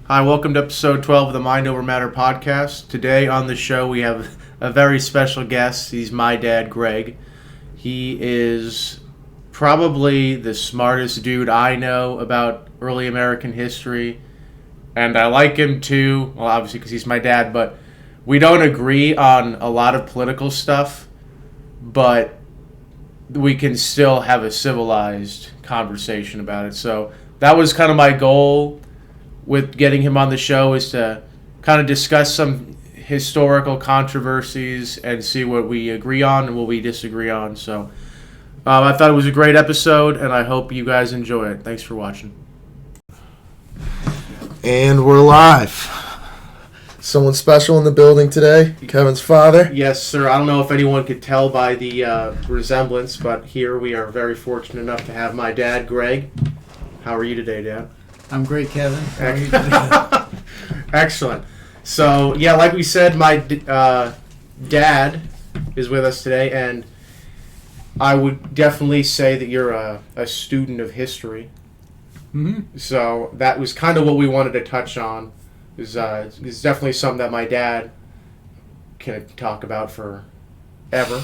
Hi, welcome to episode 12 of the Mind Over Matter podcast. Today on the show we have a very special guest. He's my dad, Greg. He is probably the smartest dude I know about early American history. And I like him too, well, obviously because he's my dad, but we don't agree on a lot of political stuff, but we can still have a civilized conversation about it. So that was kind of my goal with getting him on the show, is to kind of discuss some historical controversies and see what we agree on and what we disagree on. So I thought it was a great episode, and I hope you guys enjoy it. Thanks for watching. And we're live. Someone special in the building today, Kevin's father. Yes, sir. I don't know if anyone could tell by the resemblance, but here we are very fortunate enough to have my dad, Greg. How are you today, Dad? I'm great, Kevin. How are you today? Excellent. So, yeah, like we said, my dad is with us today, and I would definitely say that you're a student of history. Mm-hmm. So that was kind of what we wanted to touch on. It's definitely something that my dad can talk about forever.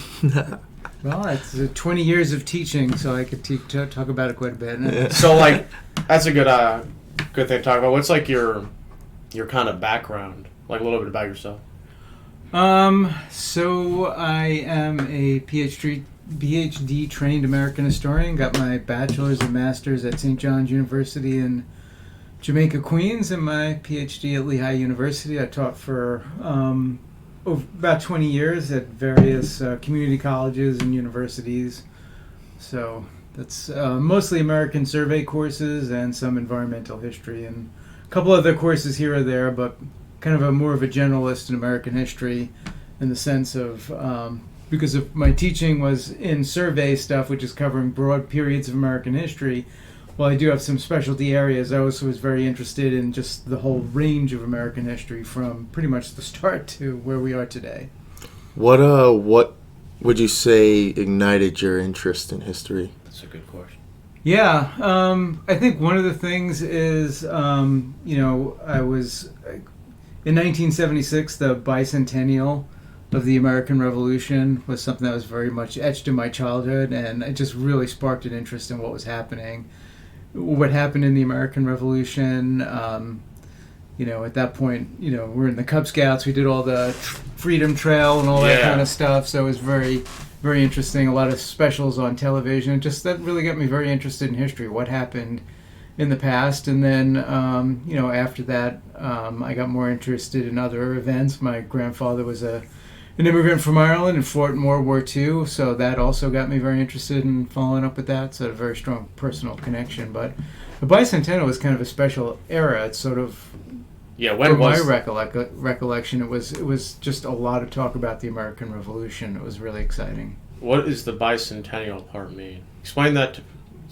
Well, it's 20 years of teaching, so I could talk about it quite a bit. Yeah. So, like, that's a good thing to talk about. What's like your kind of background, like a little bit about yourself? So I am a PhD trained American historian. Got my bachelor's and master's at St. John's University in Jamaica, Queens, and my PhD at Lehigh University. I taught for about 20 years at various community colleges and universities. So that's mostly American survey courses and some environmental history and a couple other courses here or there, but kind of more of a generalist in American history in the sense of because of my teaching was in survey stuff, which is covering broad periods of American history. Well, I do have some specialty areas. I also was very interested in just the whole range of American history from pretty much the start to where we are today. What would you say ignited your interest in history? That's a good question. Yeah, I think one of the things is, I was in 1976, the bicentennial of the American Revolution was something that was very much etched in my childhood, and it just really sparked an interest in what was happening. What happened in the American Revolution, at that point, we're in the Cub Scouts, we did all the Freedom Trail and all that kind of stuff, so it was very, very interesting, a lot of specials on television, just that really got me very interested in history, what happened in the past, and then, after that, I got more interested in other events. My grandfather was an immigrant from Ireland and fought in World War II, so that also got me very interested in following up with that. So a very strong personal connection. But the bicentennial was kind of a special era. It's sort of my recollection. It was just a lot of talk about the American Revolution. It was really exciting. What does the bicentennial part mean? Explain that to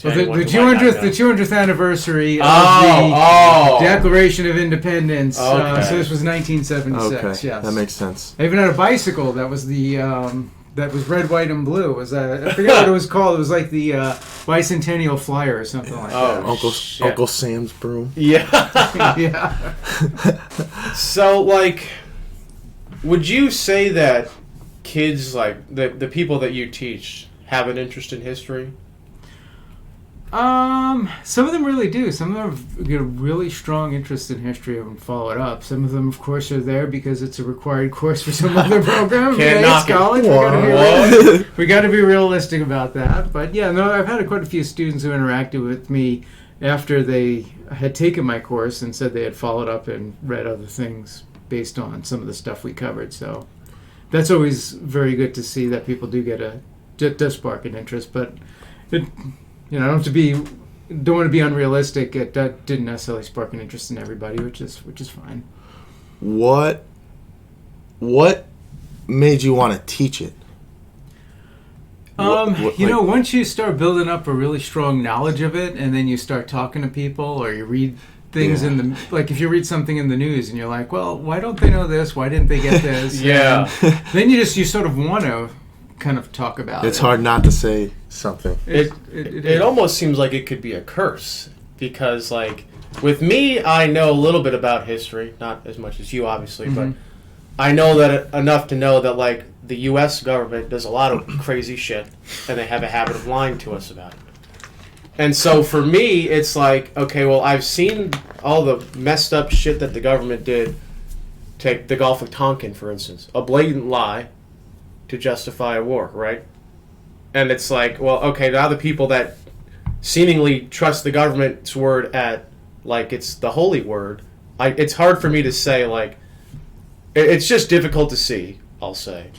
well, the 200th anniversary of the Declaration of Independence. Okay. So this was 1976. Okay, yes, that makes sense. I even had a bicycle that was that was red, white, and blue. It was I forget what it was called. It was like the bicentennial flyer or something like that. Uncle Sam's broom. Yeah. Yeah. So, like, would you say that kids, like the people that you teach, have an interest in history? Some of them really do. Some of them get a really strong interest in history and follow it up. Some of them, of course, are there because it's a required course for some other program. It's college. We got to be realistic about that. But yeah, no, I've had quite a few students who interacted with me after they had taken my course and said they had followed up and read other things based on some of the stuff we covered. So that's always very good to see that people do does spark an interest, but it. I don't want to be unrealistic. That didn't necessarily spark an interest in everybody, which is fine. What made you want to teach it? Once you start building up a really strong knowledge of it, and then you start talking to people, or you read things if you read something in the news, and you're like, well, why don't they know this? Why didn't they get this? Yeah. Then you sort of want to kind of talk about it. It's hard not to say something. It almost seems like it could be a curse because, like, With me, I know a little bit about history, not as much as you, obviously, but Mm-hmm. I know that enough to know that, like, the U.S. government does a lot of crazy shit, and they have a habit of lying to us about it. And so for me, it's like, okay, well, I've seen all the messed up shit that the government did. Take the Gulf of Tonkin, for instance. A blatant lie to justify a war, right? And it's like, well, okay, now the people that seemingly trust the government's word at, like, it's the holy word, it's hard for me to say, like, it's just difficult to see, I'll say.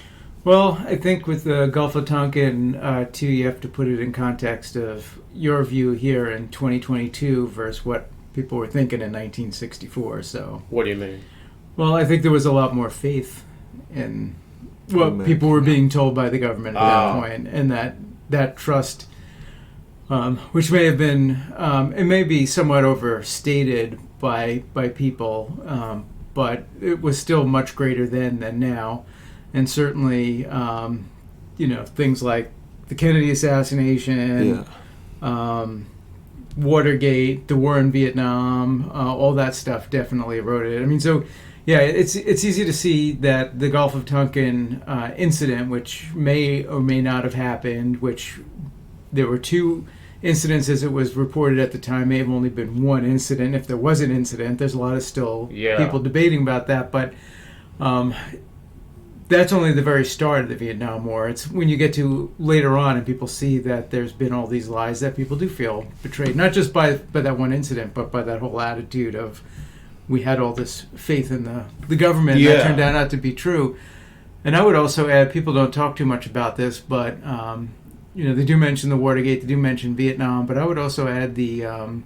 Well, I think with the Gulf of Tonkin, too, you have to put it in context of your view here in 2022 versus what people were thinking in 1964. So, What do you mean? well, I think there was a lot more faith in what people were being told by the government at that point, and that trust, which may have been, it may be somewhat overstated by people, but it was still much greater then than now. And certainly, things like the Kennedy assassination, Watergate, the war in Vietnam, all that stuff definitely eroded it. I mean, so, yeah, it's easy to see that the Gulf of Tonkin incident, which may or may not have happened, which there were two incidents as it was reported at the time, may have only been one incident. If there was an incident, there's a lot of still people debating about that, but that's only the very start of the Vietnam War. It's when you get to later on and people see that there's been all these lies that people do feel betrayed, not just by that one incident, but by that whole attitude of we had all this faith in the government that turned out not to be true. And I would also add, people don't talk too much about this, but they do mention the Watergate, they do mention Vietnam, but I would also add the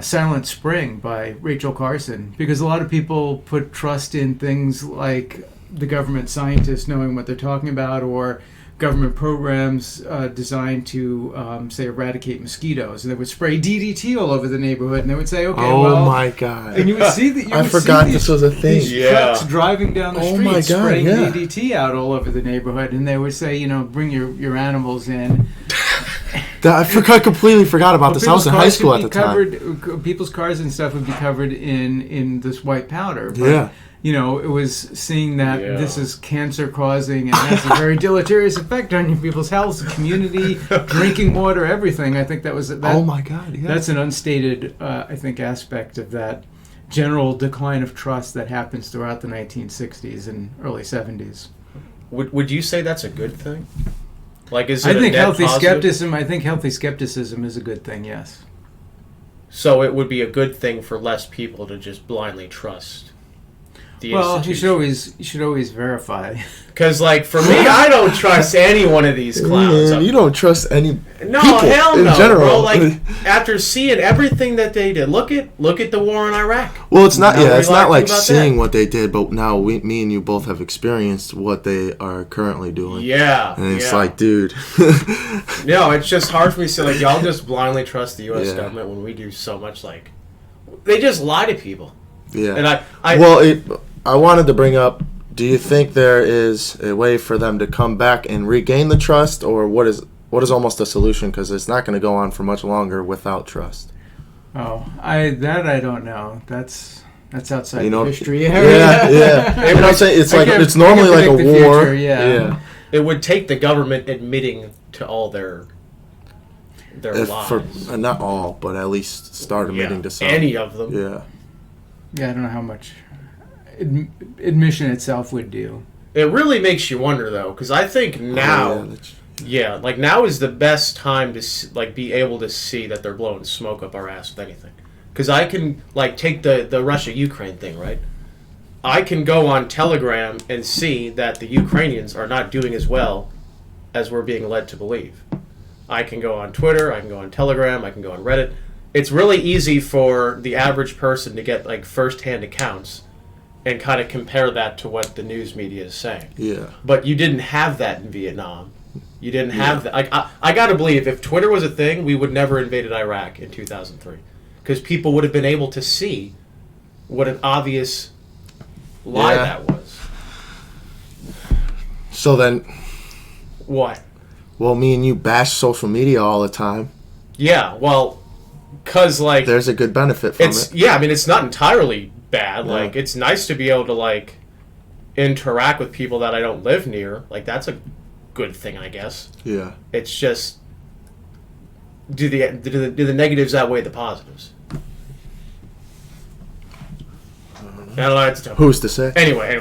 Silent Spring by Rachel Carson, because a lot of people put trust in things like the government scientists knowing what they're talking about, or government programs designed to, say, eradicate mosquitoes, and they would spray DDT all over the neighborhood, and they would say, "Okay, oh my god!" And you would see that. I forgot this was a thing. These trucks driving down the street, my God, spraying DDT out all over the neighborhood, and they would say, bring your animals in. I completely forgot about this. I was in high school at the time. People's cars and stuff would be covered in this white powder. But, it was seeing that this is cancer causing and has a very deleterious effect on people's health, community, drinking water, everything. I think that was that. Oh my God! Yeah. That's an unstated, I think, aspect of that general decline of trust that happens throughout the 1960s and early 70s. Would you say that's a good thing? Like, is I it think a net healthy positive? skepticism. I think healthy skepticism is a good thing. Yes. So it would be a good thing for less people to just blindly trust the institution. You should always verify. Because, like, for me, I don't trust any one of these clowns. You don't trust any No, people hell in no, general. bro. Like, after seeing everything that they did, look at the war in Iraq. Well, it's not. Nobody It's not like about seeing that. what they did, but now me and you both have experienced what they are currently doing. Yeah, And it's like, dude. No, it's just hard for me to say, like, y'all just blindly trust the U.S. Yeah. government when we do so much, like, they just lie to people. Yeah. And I wanted to bring up, do you think there is a way for them to come back and regain the trust, or what is almost a solution, because it's not going to go on for much longer without trust? I don't know. That's outside the history Yeah, area. yeah. I mean, I'm saying it's normally like a war. Future, yeah. it would take the government admitting to all their lies. Not all, but at least start admitting to some. Any of them. Yeah. Yeah, I don't know how much admission itself would do. It really makes you wonder, though, because I think now, like, now is the best time to, like, be able to see that they're blowing smoke up our ass with anything. Because I can, like, take the Russia-Ukraine thing, right? I can go on Telegram and see that the Ukrainians are not doing as well as we're being led to believe. I can go on Twitter, I can go on Telegram, I can go on Reddit. It's really easy for the average person to get, like, first-hand accounts and kind of compare that to what the news media is saying. Yeah. But you didn't have that in Vietnam. You didn't have that. Like, I got to believe if Twitter was a thing, we would never invaded Iraq in 2003. Because people would have been able to see what an obvious lie that was. So then... What? Well, me and you bash social media all the time. Yeah, well, because like there's a good benefit from it. Yeah, I mean, it's not entirely bad. Yeah. Like, it's nice to be able to like interact with people that I don't live near. Like, that's a good thing, I guess. Yeah. It's just, do the negatives outweigh the positives? I don't know what to tell. Who's to say? Anyway.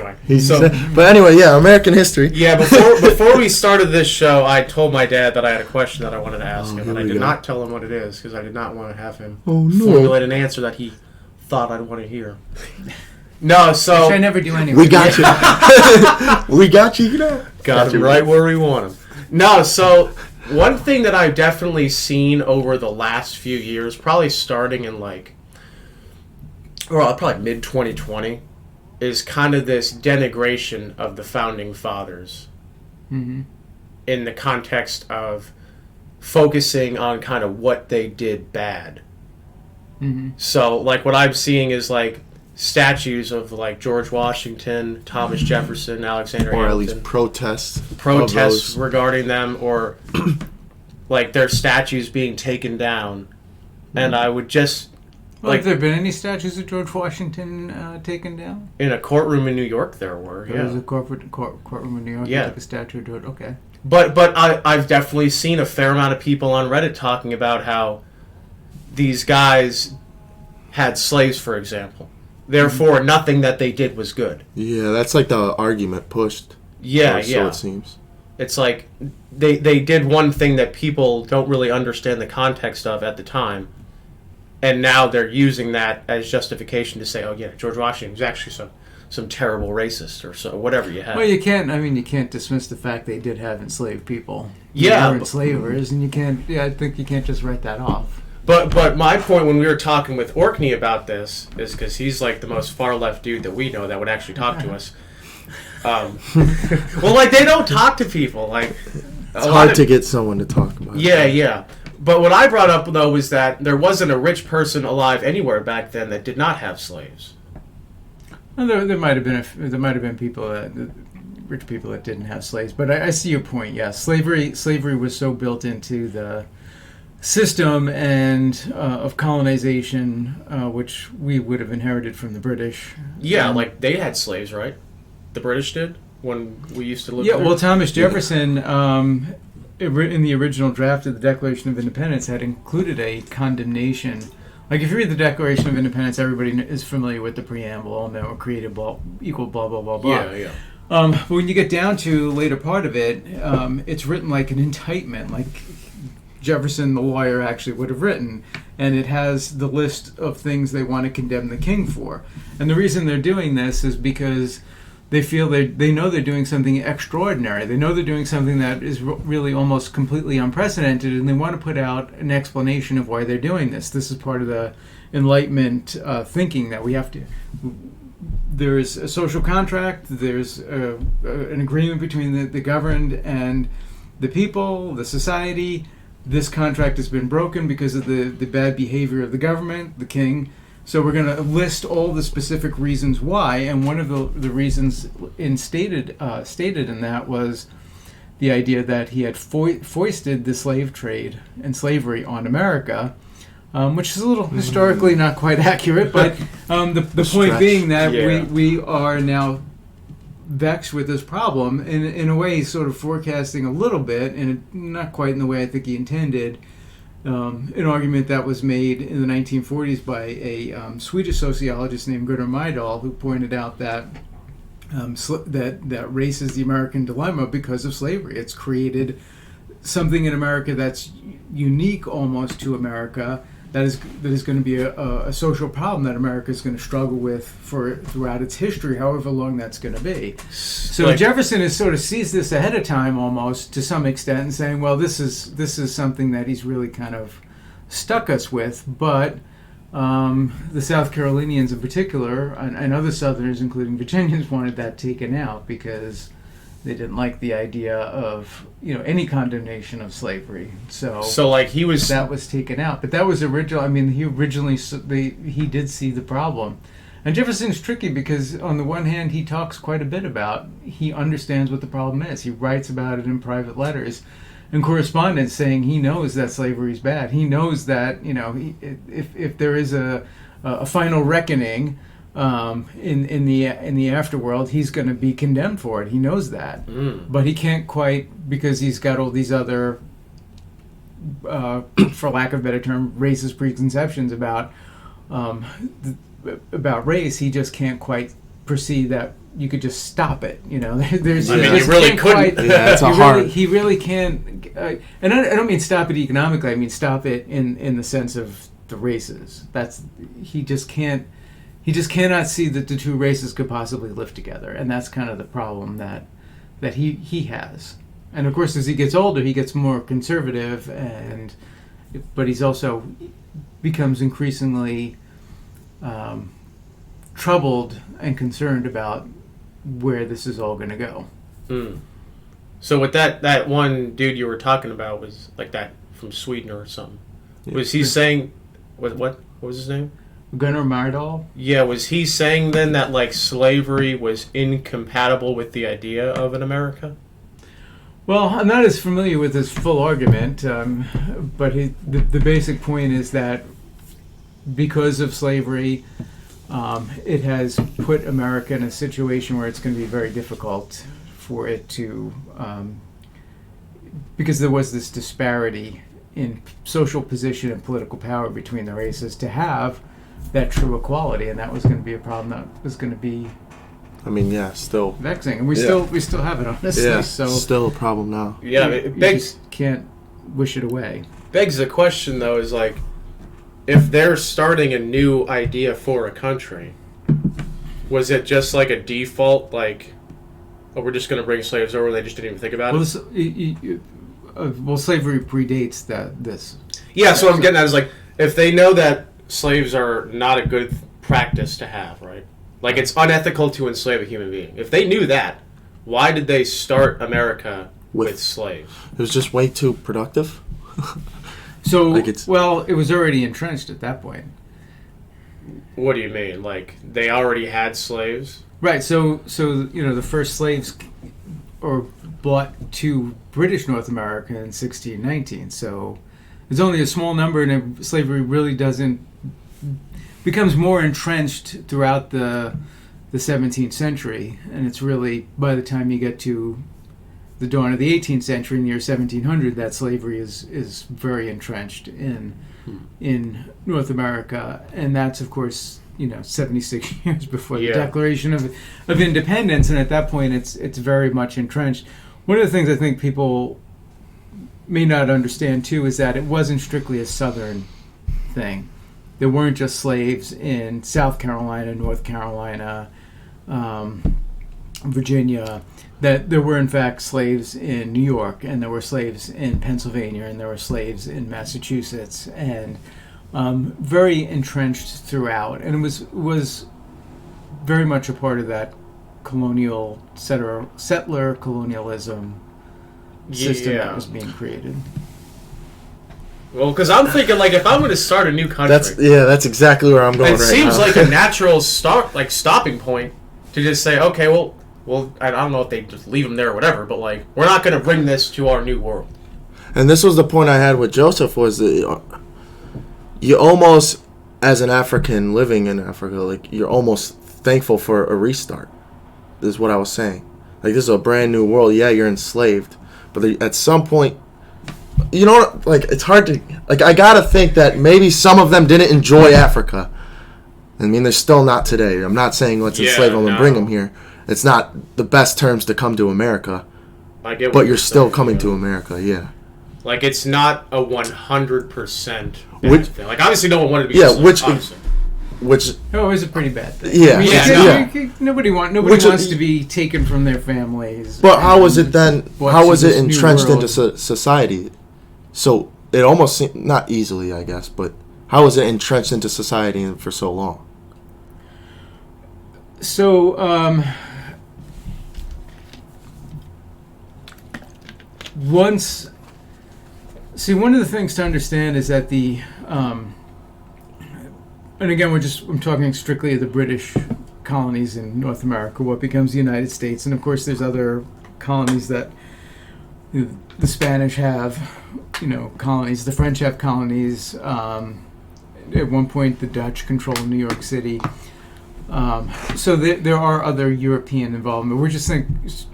But anyway, yeah, American history. Yeah, before we started this show, I told my dad that I had a question that I wanted to ask him, and I did not tell him what it is because I did not want to have him formulate an answer that he thought I'd want to hear. No, so which I never do anyway. We got you. We got you. Got him right where we want him. No, so one thing that I've definitely seen over the last few years, probably starting in probably mid 2020, is kind of this denigration of the founding fathers in the context of focusing on kind of what they did bad. So, like, what I'm seeing is like statues of like George Washington, Thomas Jefferson, Alexander or Hamilton. at least protests regarding them, or like their statues being taken down. And I would just have there been any statues of George Washington taken down? In a courtroom in New York there were. There was a courtroom in New York that took a statue of George. Okay. But I've definitely seen a fair amount of people on Reddit talking about how these guys had slaves, for example. Therefore, nothing that they did was good. Yeah, that's like the argument pushed. Yeah. So it seems. It's like they did one thing that people don't really understand the context of at the time, and now they're using that as justification to say, oh yeah, George Washington was actually some terrible racist or so whatever you have. Well, you can't dismiss the fact they did have enslaved people. Yeah, they were enslavers, and you can't. Yeah, I think you can't just write that off. But my point when we were talking with Orkney about this is because he's like the most far left dude that we know that would actually talk to us. Well, like, they don't talk to people. Like, it's hard to get someone to talk about. Yeah. But what I brought up though was that there wasn't a rich person alive anywhere back then that did not have slaves. Well, there might have been people rich people that didn't have slaves. But I see your point. Yeah, slavery was so built into the system and of colonization, which we would have inherited from the British. Yeah, like they had slaves, right? The British did when we used to live there. Yeah, well, Thomas Jefferson, in the original draft of the Declaration of Independence, had included a condemnation. Like, if you read the Declaration of Independence, everybody is familiar with the preamble. All men were created equal, blah, blah, blah, blah. Yeah. But when you get down to the later part of it, it's written like an indictment, like Jefferson, the lawyer, actually would have written, and it has the list of things they want to condemn the king for. And the reason they're doing this is because they feel they know they're doing something extraordinary. They know they're doing something that is really almost completely unprecedented, and they want to put out an explanation of why they're doing this. This is part of the Enlightenment thinking that we have to. There's a social contract. There's an agreement between the governed and the people, the society. This contract has been broken because of the bad behavior of the government, the king. So we're going to list all the specific reasons why, and one of the reasons stated in that was the idea that he had foisted the slave trade and slavery on America, which is a little historically not quite accurate, but the point being that we are now vexed with this problem, in a way he's sort of forecasting a little bit, and not quite in the way I think he intended, an argument that was made in the 1940s by a Swedish sociologist named Gunnar Myrdal, who pointed out that that race is the American dilemma because of slavery. It's created something in America that's unique almost to America, that is going to be a social problem that America is going to struggle with throughout its history, however long that's going to be. So Jefferson has sort of sees this ahead of time, almost to some extent, and saying, "Well, this is something that he's really kind of stuck us with." But the South Carolinians, in particular, and other Southerners, including Virginians, wanted that taken out because they didn't like the idea of any condemnation of slavery. So like that was taken out. But that was original. I mean, he did see the problem. And Jefferson's tricky because on the one hand he talks quite a bit about, he understands what the problem is. He writes about it in private letters. and correspondence saying he knows that slavery is bad. He knows that if there is a final reckoning in the afterworld, he's going to be condemned for it. He knows that, but he can't quite, because he's got all these other, for lack of a better term, racist preconceptions about race. He just can't quite perceive that you could just stop it. There's. I mean, you really couldn't. It's a hard. He really can't. And I don't mean stop it economically. I mean stop it in the sense of the races. He just can't. He just cannot see that the two races could possibly live together, and that's kind of the problem that he has. And of course, as he gets older, he gets more conservative, but he's also becomes increasingly troubled and concerned about where this is all going to go. So with that one dude you were talking about was like that from Sweden or something. Yeah. Was he saying what was his name? Gunnar Myrdal? Yeah, was he saying then that like slavery was incompatible with the idea of an America? Well, I'm not as familiar with his full argument, but the basic point is that because of slavery, it has put America in a situation where it's going to be very difficult for it to, because there was this disparity in social position and political power between the races, to have that true equality, and that was going to be a problem that was going to be, I mean, yeah, still. vexing, and we still have it, honestly. Yeah, so still a problem now. Yeah, you just can't wish it away. Begs the question though, is like, if they're starting a new idea for a country, was it just like a default, like, oh, we're just going to bring slaves over, and they just didn't even think about it? Well, slavery predates this. Yeah, so what I'm getting at is like, if they know that slaves are not a good practice to have, right? Like, it's unethical to enslave a human being. If they knew that, why did they start America with slaves? It was just way too productive. So, Like it was already entrenched at that point. What do you mean? Like, they already had slaves? Right, so the first slaves were brought to British North America in 1619. So there's only a small number, and slavery really becomes more entrenched throughout the 17th century, and it's really by the time you get to the dawn of the 18th century, in the year 1700, that slavery is very entrenched in North America, and that's of course 76 years before the Declaration of Independence, and at that point it's very much entrenched. One of the things I think people may not understand too is that it wasn't strictly a Southern thing. There weren't just slaves in South Carolina, North Carolina, Virginia. That there were in fact slaves in New York, and there were slaves in Pennsylvania, and there were slaves in Massachusetts, and very entrenched throughout. And it was very much a part of that colonial settler colonialism system that was being created. Well, because I'm thinking, like, if I'm going to start a new country, that's exactly where I'm going. It seems like a natural stopping point to just say, okay, well, I don't know if they just leave them there or whatever, but like, we're not going to bring this to our new world. And this was the point I had with Joseph, was that you almost, as an African living in Africa, like, you're almost thankful for a restart. This is what I was saying. Like, this is a brand new world. Yeah, you're enslaved, but at some point, like, it's hard to, like, I gotta think that maybe some of them didn't enjoy Africa. I mean, they're still not today. I'm not saying let's enslave them and bring them here. It's not the best terms to come to America. I get what but you're still coming to America, yeah. Like, it's not a 100% bad thing. Like, obviously no one wanted to be which is a pretty bad thing. Yeah, I mean, nobody wants to be taken from their families. But how was it then? How was it entrenched into society? So it almost seemed, not easily, I guess, but how was it entrenched into society for so long? So one of the things to understand is that and again, I'm talking strictly of the British colonies in North America, what becomes the United States, and of course there's other colonies that the Spanish have, colonies. The French have colonies. At one point, the Dutch control New York City. So there are other European involvement. We're just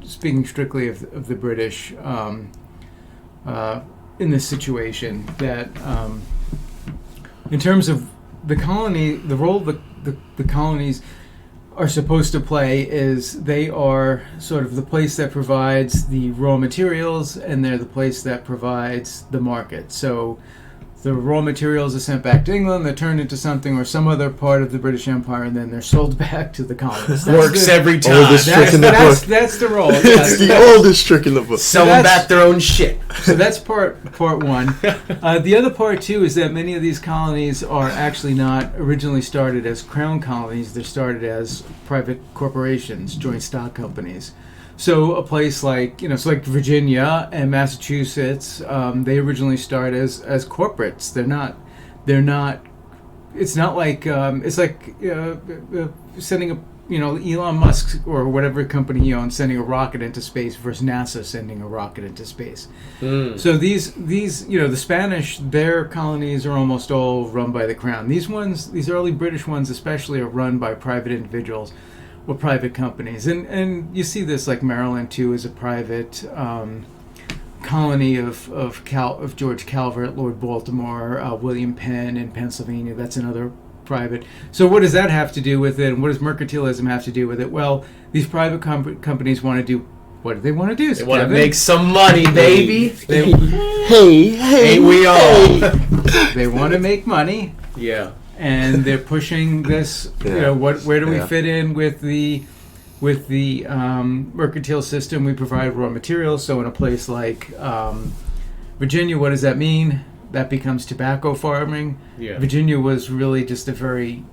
speaking strictly of the British in this situation. That in terms of the colony, the role the colonies are supposed to play is they are sort of the place that provides the raw materials, and they're the place that provides the market. So the raw materials are sent back to England, they're turned into something or some other part of the British Empire, and then they're sold back to the colonists. Works every time. Oldest trick in the book. That's the role. It's the oldest trick in the book. Sell them back their own shit. So that's part one. The other part, too, is that many of these colonies are actually not originally started as crown colonies. They're started as private corporations, joint stock companies. So a place like, like Virginia and Massachusetts, they originally start as corporates. They're not, it's not like, it's like sending Elon Musk or whatever company he owns sending a rocket into space versus NASA sending a rocket into space. So these the Spanish, their colonies are almost all run by the crown. These early British ones especially are run by private individuals or private companies, and you see this like Maryland too is a private colony of George Calvert, Lord Baltimore, William Penn in Pennsylvania. That's another private. So what does that have to do with it, and what does mercantilism have to do with it? Well, these private companies want to do, what do they want to do? They want to make some money, baby. Hey, Ain't we all? They want to make money. Yeah. And they're pushing this. Where do we fit in with the mercantile system? We provide raw materials. So in a place like Virginia, what does that mean? That becomes tobacco farming. Yeah. Virginia was really just a very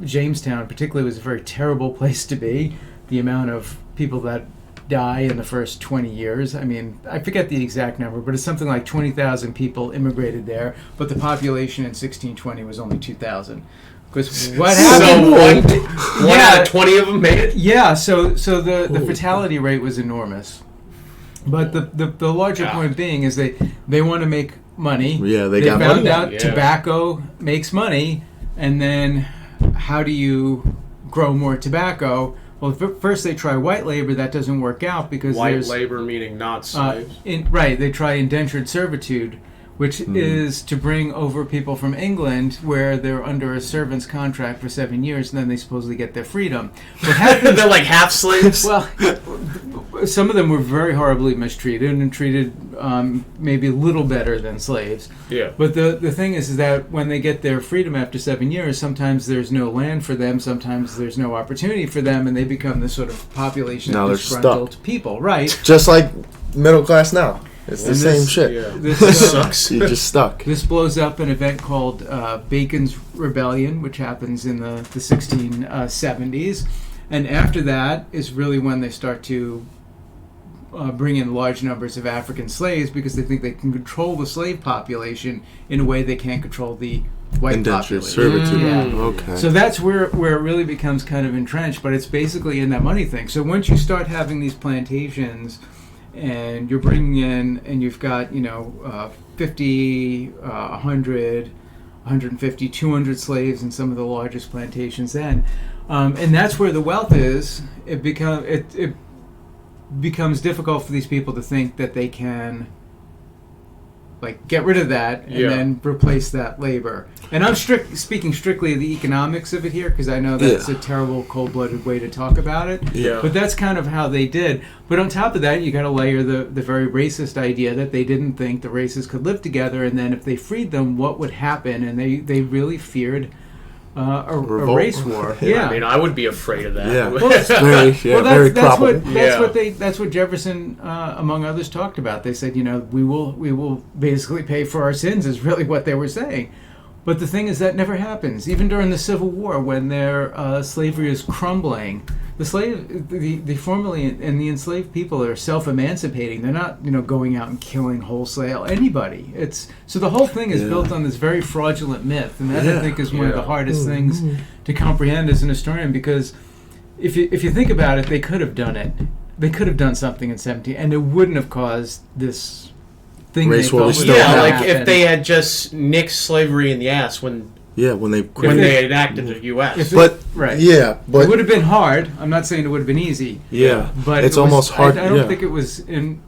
Jamestown, particularly, was a very terrible place to be. The amount of people that die in the first 20 years. I mean, I forget the exact number, but it's something like 20,000 people immigrated there, but the population in 1620 was only 2,000. Because what happened? So one out of 20 of them made it? Yeah, so the fatality rate was enormous. But the larger point being is they want to make money. Yeah, they got found money. out tobacco makes money, and then how do you grow more tobacco? Well, first they try white labor. That doesn't work out because white labor meaning not slaves. They try indentured servitude, which is to bring over people from England where they're under a servant's contract for 7 years, and then they supposedly get their freedom. What happens? They're like half slaves. Well, some of them were very horribly mistreated and treated maybe a little better than slaves. Yeah. But the thing is that when they get their freedom after 7 years, sometimes there's no land for them, sometimes there's no opportunity for them, and they become this sort of population of disgruntled people. Right. Just like middle class now. It's the same shit. Yeah. This sucks. You're just stuck. This blows up an event called Bacon's Rebellion, which happens in the 1670s. And after that is really when they start to bring in large numbers of African slaves because they think they can control the slave population in a way they can't control the white Indentured population. servitude. Yeah. Okay. So that's where it really becomes kind of entrenched, but it's basically in that money thing. So once you start having these plantations and you're bringing in, and you've got 50, 100, 150, 200 slaves in some of the largest plantations then, and that's where the wealth is. It becomes difficult for these people to think that they can get rid of that and then replace that labor. And I'm speaking strictly of the economics of it here because I know that's a terrible cold-blooded way to talk about it. Yeah. But that's kind of how they did. But on top of that, you got to layer the very racist idea that they didn't think the races could live together, and then if they freed them, what would happen? And they really feared a race war. I mean, I would be afraid of that. Yeah. Well, very probable. That's what Jefferson, among others, talked about. They said, we will basically pay for our sins is really what they were saying. But the thing is that never happens. Even during the Civil War, when their slavery is crumbling, the formerly and the enslaved people are self-emancipating. They're not, going out and killing wholesale anybody. So the whole thing is built on this very fraudulent myth, and that I think is one of the hardest things to comprehend as an historian. Because if you think about it, they could have done it. they could have done something in 17, and it wouldn't have caused this thing. Race they war thought was was still gonna Yeah, like happen. if they had just nicked slavery in the ass when when they they enacted the U.S. If But right. yeah, It but would have been hard. I'm not saying it would have been easy, yeah, but it's it was- almost hard. I don't yeah, think it was in.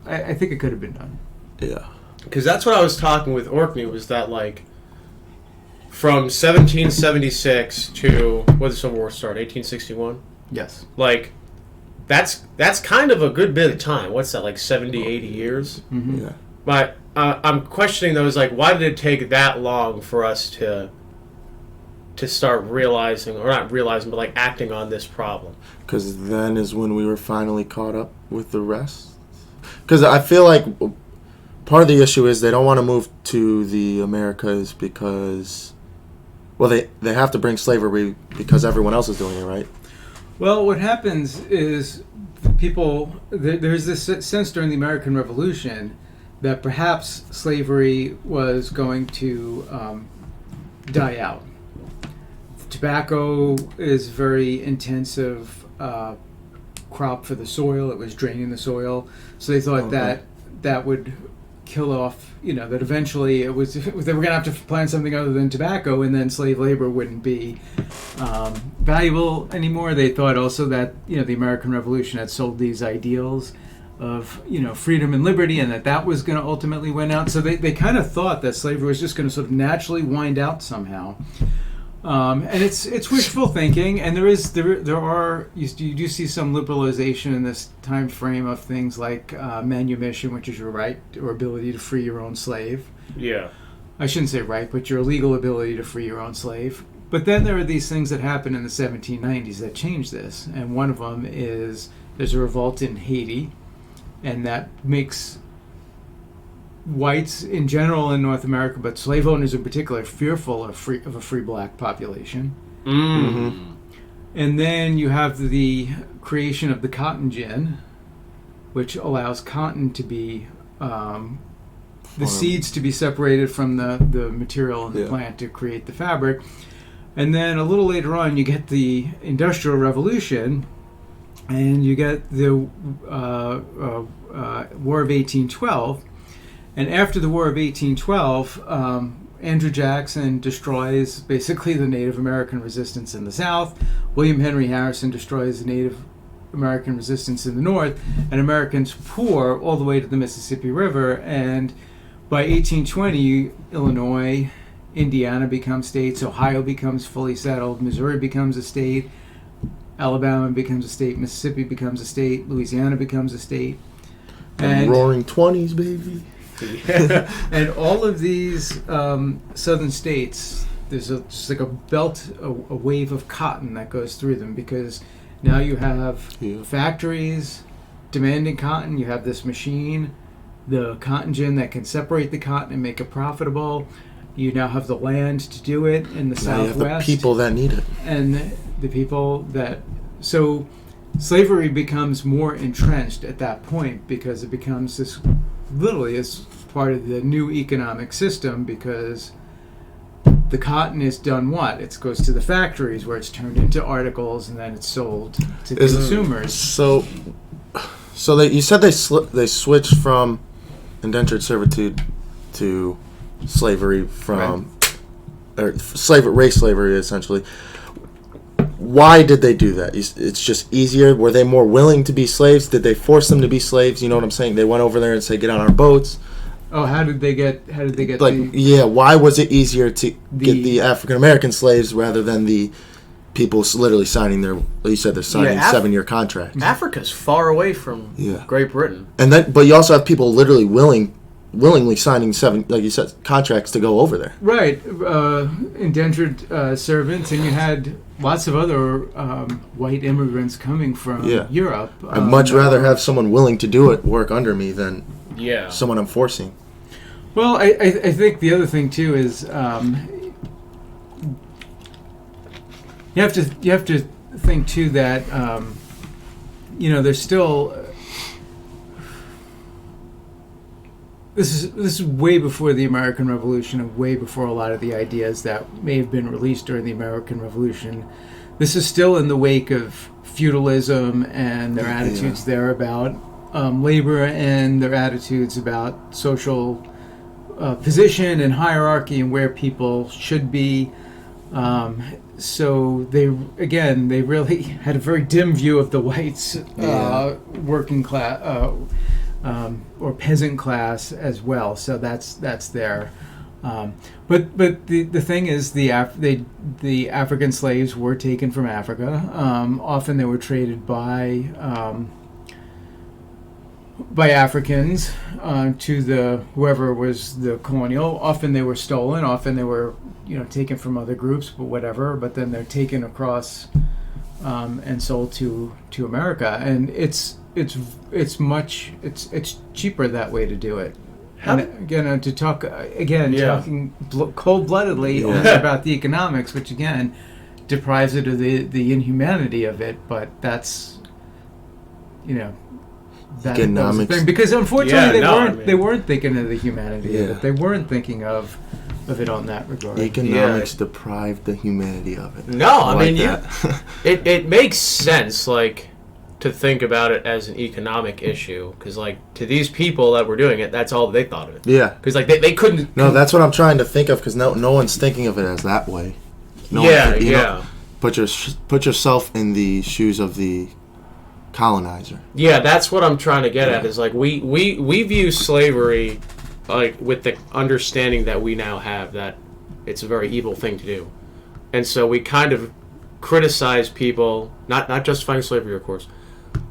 I think it could have been done. yeah. Because that's what I was talking with Orkney, was that, like, from 1776 to, when did the Civil War start, 1861? Yes. Like, that's kind of a good bit of time. What's that, like 70, 80 years? Mm-hmm. Yeah. But I'm questioning those, like, why did it take that long for us to start realizing, or not realizing, but, like, acting on this problem? Because then is when we were finally caught up with the rest. Because I feel like part of the issue is they don't want to move to the Americas because, well, they have to bring slavery because everyone else is doing it, right? Well, what happens is people, there's this sense during the American Revolution that perhaps slavery was going to die out. Tobacco is very intensive crop for the soil. It was draining the soil. So they thought that would kill off, that eventually they were going to have to plant something other than tobacco, and then slave labor wouldn't be valuable anymore. They thought also that, the American Revolution had sold these ideals of, freedom and liberty, and that was going to ultimately win out. So they kind of thought that slavery was just going to sort of naturally wind out somehow. And it's wishful thinking, and you do see some liberalization in this time frame of things like manumission, which is your right or ability to free your own slave. Yeah. I shouldn't say right, but your legal ability to free your own slave. But then there are these things that happen in the 1790s that change this, and one of them is there's a revolt in Haiti, and that makes whites in general in North America, but slave owners in particular, fearful of a free black population. Mm-hmm. And then you have the creation of the cotton gin, which allows cotton to be the seeds to be separated from the material in the plant to create the fabric. And then a little later on, you get the Industrial Revolution, and you get the War of 1812. And after the War of 1812, Andrew Jackson destroys basically the Native American resistance in the South. William Henry Harrison destroys the Native American resistance in the North. And Americans pour all the way to the Mississippi River. And by 1820, Illinois, Indiana become states. Ohio becomes fully settled. Missouri becomes a state. Alabama becomes a state. Mississippi becomes a state. Louisiana becomes a state. And roaring 20s, baby. And all of these southern states, there's just like a belt, a wave of cotton that goes through them, because now you have factories demanding cotton. You have this machine, the cotton gin, that can separate the cotton and make it profitable. You now have the land to do it in the Southwest. You have the people that need it. And the people that... So slavery becomes more entrenched at that point, because it becomes this... literally as part of the new economic system, because the cotton is done what? It goes to the factories where it's turned into articles and then it's sold to consumers. So you said they switched from indentured servitude to slavery race slavery essentially. Why did they do that? It's just easier. Were they more willing to be slaves? Did they force them to be slaves? You know what I'm saying? They went over there and said, "Get on our boats." Oh, how did they get? Why was it easier to get the African American slaves rather than the people literally signing their? You said they're signing 7-year contracts. Africa's far away from Great Britain, and then but you also have people literally willingly signing 7, like you said, contracts to go over there. Right, indentured servants, and you had lots of other white immigrants coming from Europe. I'd much rather have someone willing to do it work under me than someone I'm forcing. Well, I think the other thing too is you have to think too that there's still this is way before the American Revolution and way before a lot of the ideas that may have been released during the American Revolution. This is still in the wake of feudalism and their attitudes there about labor and their attitudes about social position and hierarchy and where people should be. So they really had a very dim view of the whites, working class or peasant class as well. So that's there. But the thing is, the African slaves were taken from Africa. Often they were traded by Africans to the whoever was the colonial. Often they were stolen. Often they were taken from other groups, but whatever. But then they're taken across and sold to America, and it's cheaper that way to do it. And again, to talk talking cold-bloodedly only about the economics, which again deprives it of the inhumanity of it. But that's that was the thing, because unfortunately they weren't thinking of the humanity of it. They weren't thinking of it on that regard. Economics deprived the humanity of it. No, I mean it makes sense, like, to think about it as an economic issue, because like to these people that were doing it, that's all they thought of it. Yeah, because like they couldn't. No, that's what I'm trying to think of, because no one's thinking of it as that way. Put yourself in the shoes of the colonizer. Yeah, that's what I'm trying to get at. Is like we view slavery like with the understanding that we now have that it's a very evil thing to do, and so we kind of criticize people, not justifying slavery, of course,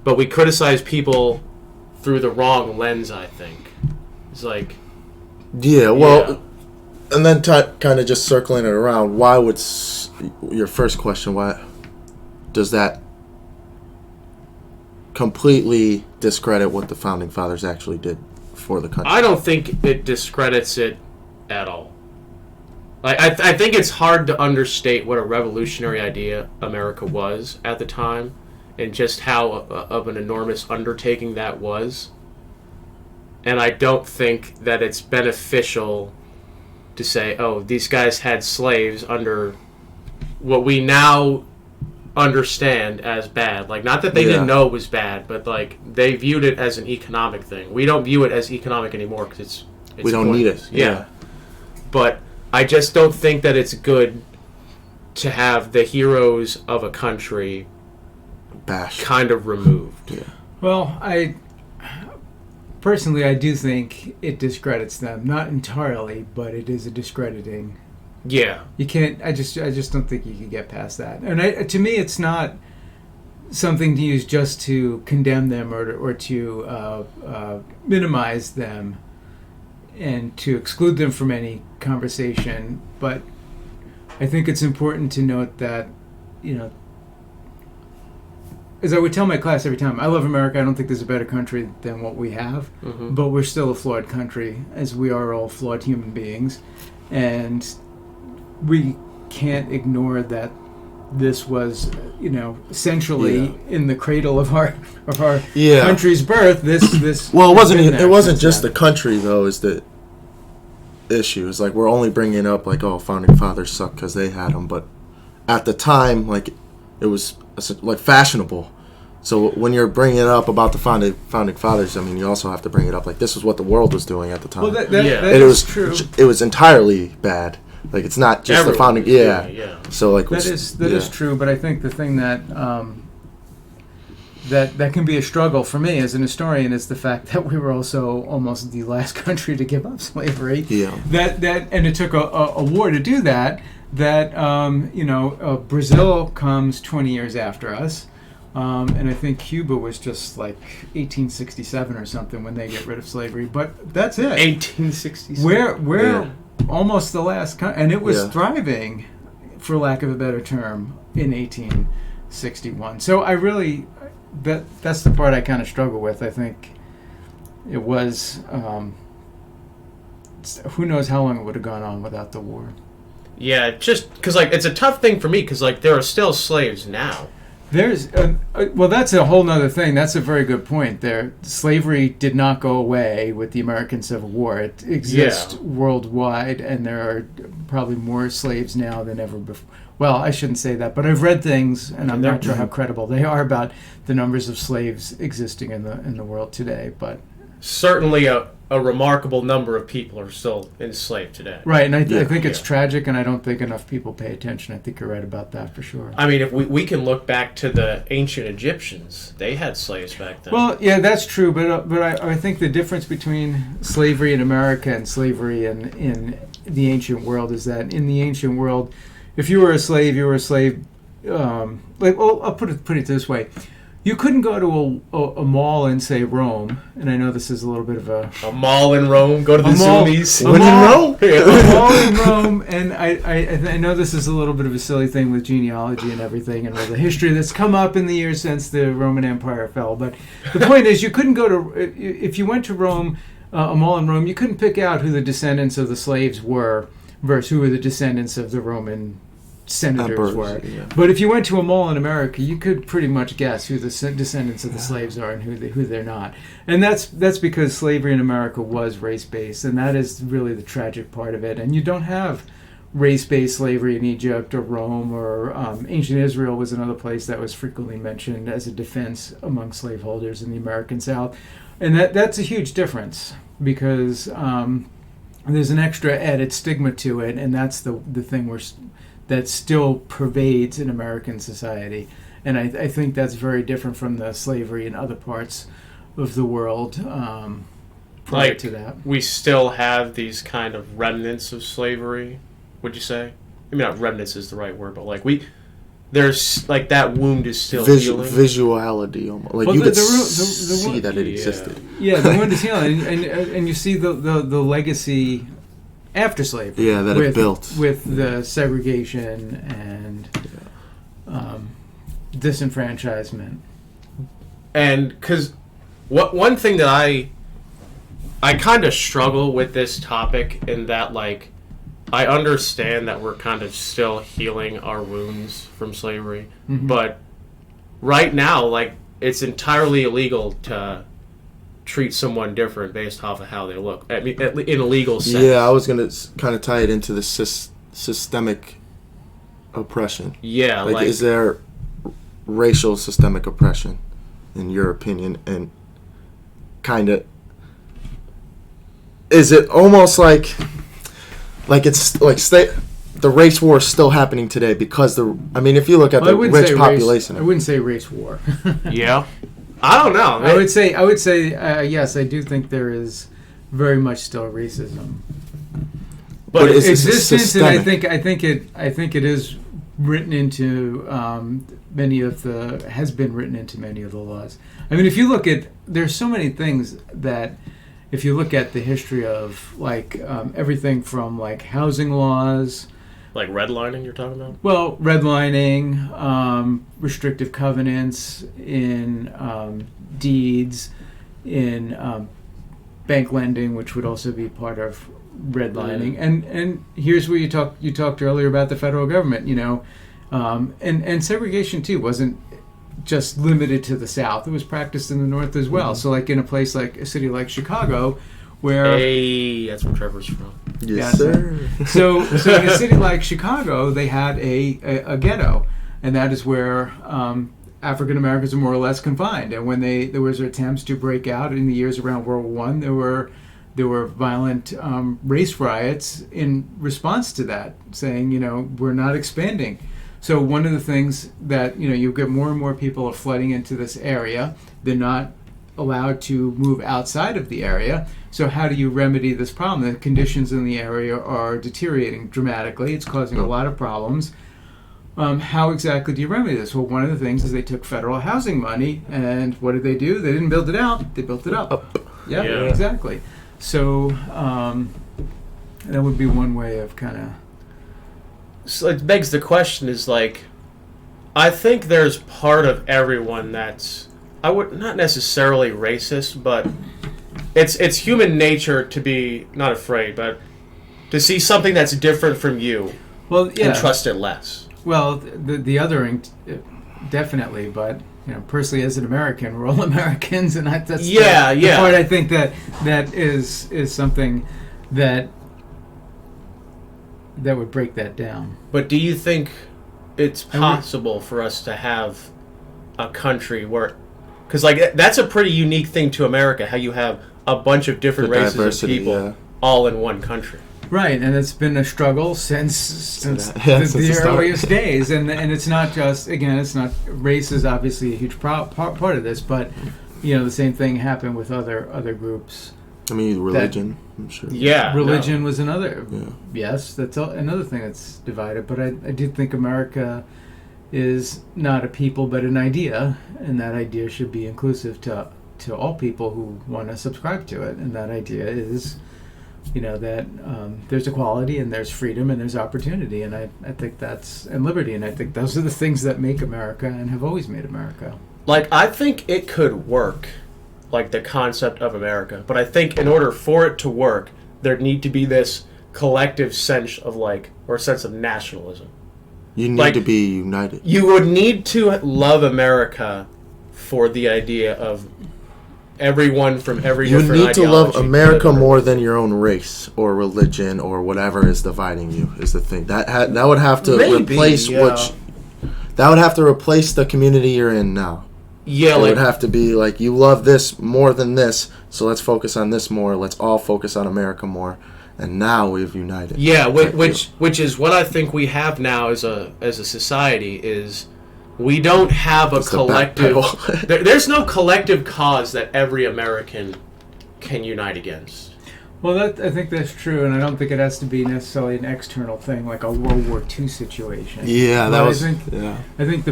but we criticize people through the wrong lens, I think. It's like... And then kind of just circling it around, why would... Your first question, why does that completely discredit what the Founding Fathers actually did for the country? I don't think it discredits it at all. Like, I think it's hard to understate what a revolutionary idea America was at the time, and just how of an enormous undertaking that was. And I don't think that it's beneficial to say, oh, these guys had slaves under what we now understand as bad. Like, not that they didn't know it was bad, but like they viewed it as an economic thing. We don't view it as economic anymore because it's we don't pointless. need it. But I just don't think that it's good to have the heroes of a country bashed, kind of removed. Yeah. Well, I do think it discredits them. Not entirely, but it is a discrediting. Yeah. You can't. I just don't think you can get past that. And to me, it's not something to use just to condemn them or to minimize them and to exclude them from any conversation. But I think it's important to note that, as I would tell my class every time, I love America. I don't think there's a better country than what we have, but we're still a flawed country, as we are all flawed human beings, and we can't ignore that this was, essentially in the cradle of our country's birth. This well, it wasn't just the country though. Is the issue? It's like we're only bringing up like, oh, Founding Fathers suck because they had them, but at the time, like, it was like fashionable. So when you're bringing it up about the founding fathers, I mean, you also have to bring it up like this is what the world was doing at the time. Well, that is true. It was entirely bad. Like, it's not just the founding. Yeah. So like that is true. But I think the thing that that can be a struggle for me as an historian is the fact that we were also almost the last country to give up slavery. Yeah. And it took a war to do that. Brazil comes 20 years after us, and I think Cuba was just like 1867 or something when they get rid of slavery. But that's it. 1867. We're almost the last country, and it was thriving, for lack of a better term, in 1861. So I really, that's the part I kind of struggle with. I think it was, who knows how long it would have gone on without the war. Yeah, just because like it's a tough thing for me because like there are still slaves now. There's well, that's a whole nother thing. That's a very good point. There, slavery did not go away with the American Civil War. It exists worldwide, and there are probably more slaves now than ever before. Well, I shouldn't say that, but I've read things, and I'm not sure how credible they are about the numbers of slaves existing in the world today. But certainly a remarkable number of people are still enslaved today. Right, and I think it's tragic, and I don't think enough people pay attention. I think you're right about that for sure. I mean, if we can look back to the ancient Egyptians, they had slaves back then. Well, yeah, that's true, but I think the difference between slavery in America and slavery in the ancient world is that in the ancient world, if you were a slave, you were a slave. I'll put it this way. You couldn't go to a mall in, say, Rome, and I know this is a little bit of a mall in Rome. Go to the Zoomies. When in Rome? A mall in Rome, and I know this is a little bit of a silly thing with genealogy and everything, and all the history that's come up in the years since the Roman Empire fell. But the point is, you couldn't go to if you went to Rome, a mall in Rome, you couldn't pick out who the descendants of the slaves were versus who were the descendants of the Roman senators were. Yeah. But if you went to a mall in America, you could pretty much guess who the descendants of the slaves are and who they're not. And that's because slavery in America was race-based, and that is really the tragic part of it. And you don't have race-based slavery in Egypt or Rome or ancient Israel was another place that was frequently mentioned as a defense among slaveholders in the American South. And that's a huge difference because there's an extra added stigma to it, and that's the thing that still pervades in American society. And I think that's very different from the slavery in other parts of the world prior to that. We still have these kind of remnants of slavery, would you say? I mean, not remnants is the right word, but there's like that wound is still healing. Visuality, almost. Like you could see that it existed. Yeah, the wound is healing, and you see the legacy after slavery. Yeah, that it built. With the segregation and disenfranchisement. And because one thing that I kind of struggle with this topic in that, like, I understand that we're kind of still healing our wounds from slavery, but right now, like, it's entirely illegal to treat someone different based off of how they look. I mean, in a legal sense. Yeah, I was going to kind of tie it into the systemic oppression. Yeah, like is there racial systemic oppression, in your opinion? And kind of, is it almost like it's like the race war is still happening today because if you look at the rich population. I wouldn't say race war. Yeah. I don't know. I would say yes, I do think there is very much still racism. But it's existence, and I think it is written into has been written into many of the laws. I mean, if you look at, there's so many things that, if you look at the history of, like, everything from, like, housing laws. Like redlining you're talking about? Well, redlining, restrictive covenants in deeds, in bank lending, which would also be part of redlining. And here's where you talked earlier about the federal government, and segregation too wasn't just limited to the South. It was practiced in the North as well. So, like, in a city like Chicago, where that's where Trevor's from. Yes, sir. So in a city like Chicago, they had a ghetto, and that is where African Americans were more or less confined. And when there was attempts to break out in the years around World War I, there were violent race riots in response to that, saying, we're not expanding. So one of the things that, you get more and more people are flooding into this area. They're not allowed to move outside of the area. So how do you remedy this problem? The conditions in the area are deteriorating dramatically. It's causing a lot of problems. How exactly do you remedy this? Well, one of the things is they took federal housing money, and what did they do? They didn't build it out. They built it up. Yeah, exactly. So that would be one way of kind of... So it begs the question is, like, I think there's part of everyone that's, I would not necessarily racist, but it's human nature to be not afraid, but to see something that's different from you, and trust it less. Well, the other definitely, but personally as an American, we're all Americans, and that's the part I think that is something that would break that down. But do you think it's possible for us to have a country where, because like that's a pretty unique thing to America, how you have a bunch of different races of people all in one country. Right, and it's been a struggle since the earliest days, and it's not just, again, it's not, race is obviously a huge part of this, but the same thing happened with other groups. I mean, religion, I'm sure. Yeah, religion was another. Yeah. Yes, that's another thing that's divided. But I do think America is not a people, but an idea, and that idea should be inclusive to all people who want to subscribe to it. And that idea is, that there's equality and there's freedom and there's opportunity, and I think and liberty, and I think those are the things that make America and have always made America. Like, I think it could work, like the concept of America, but I think in order for it to work, there need to be this collective sense of sense of nationalism. You need to be united. You would need to love America for the idea of everyone from every different ideology. You need to love America more than your own race or religion or whatever is dividing you, is the thing. That would have to replace that would have to replace the community you're in now. Yeah, it would have to be like, you love this more than this, so let's focus on this more. Let's all focus on America more, and now we've united. Yeah, which is what I think we have now as a society is we don't have a collective. There's no collective cause that every American can unite against. Well, I think that's true, and I don't think it has to be necessarily an external thing like a World War II situation. Yeah, I think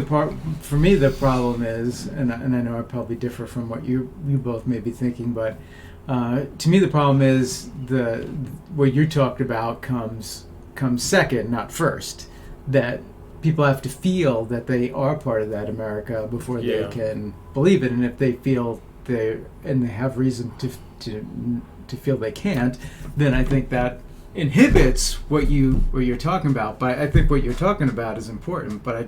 for me the problem is, and I know I probably differ from what you both may be thinking, but to me the problem is what you talked about comes second, not first. That people have to feel that they are part of that America before they can believe it, and if they feel they have reason to feel they can't, then I think that inhibits what you're talking about. But I think what you're talking about is important, but I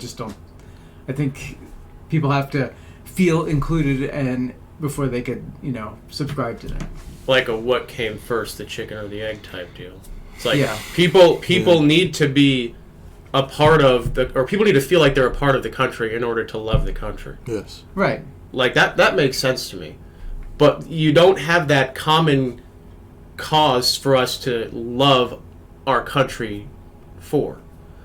think people have to feel included and before they could, subscribe to that. Like a what came first, the chicken or the egg type deal. It's like people need to be a part of or people need to feel like they're a part of the country in order to love the country. Yes. Right. Like that makes sense to me. But you don't have that common cause for us to love our country for.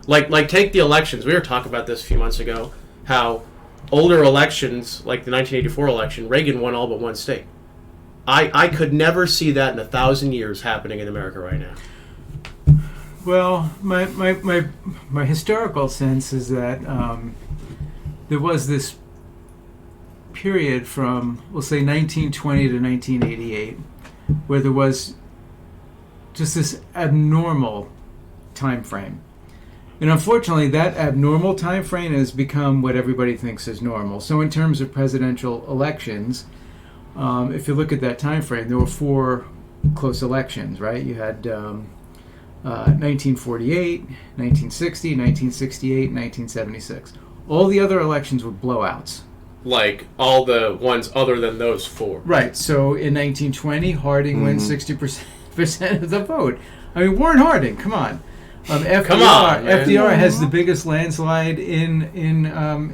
Like take the elections. We were talking about this a few months ago, how older elections, like the 1984 election, Reagan won all but one state. I could never see that in 1,000 years happening in America right now. Well, my historical sense is that there was this period from, we'll say, 1920 to 1988, where there was just this abnormal time frame. And unfortunately, that abnormal time frame has become what everybody thinks is normal. So in terms of presidential elections, if you look at that time frame, there were 4 close elections, right? You had 1948, 1960, 1968, 1976. All the other elections were blowouts. Like all the ones other than those 4. Right. So in 1920, Harding wins 60% of the vote. I mean, Warren Harding, come on. FDR has the biggest landslide in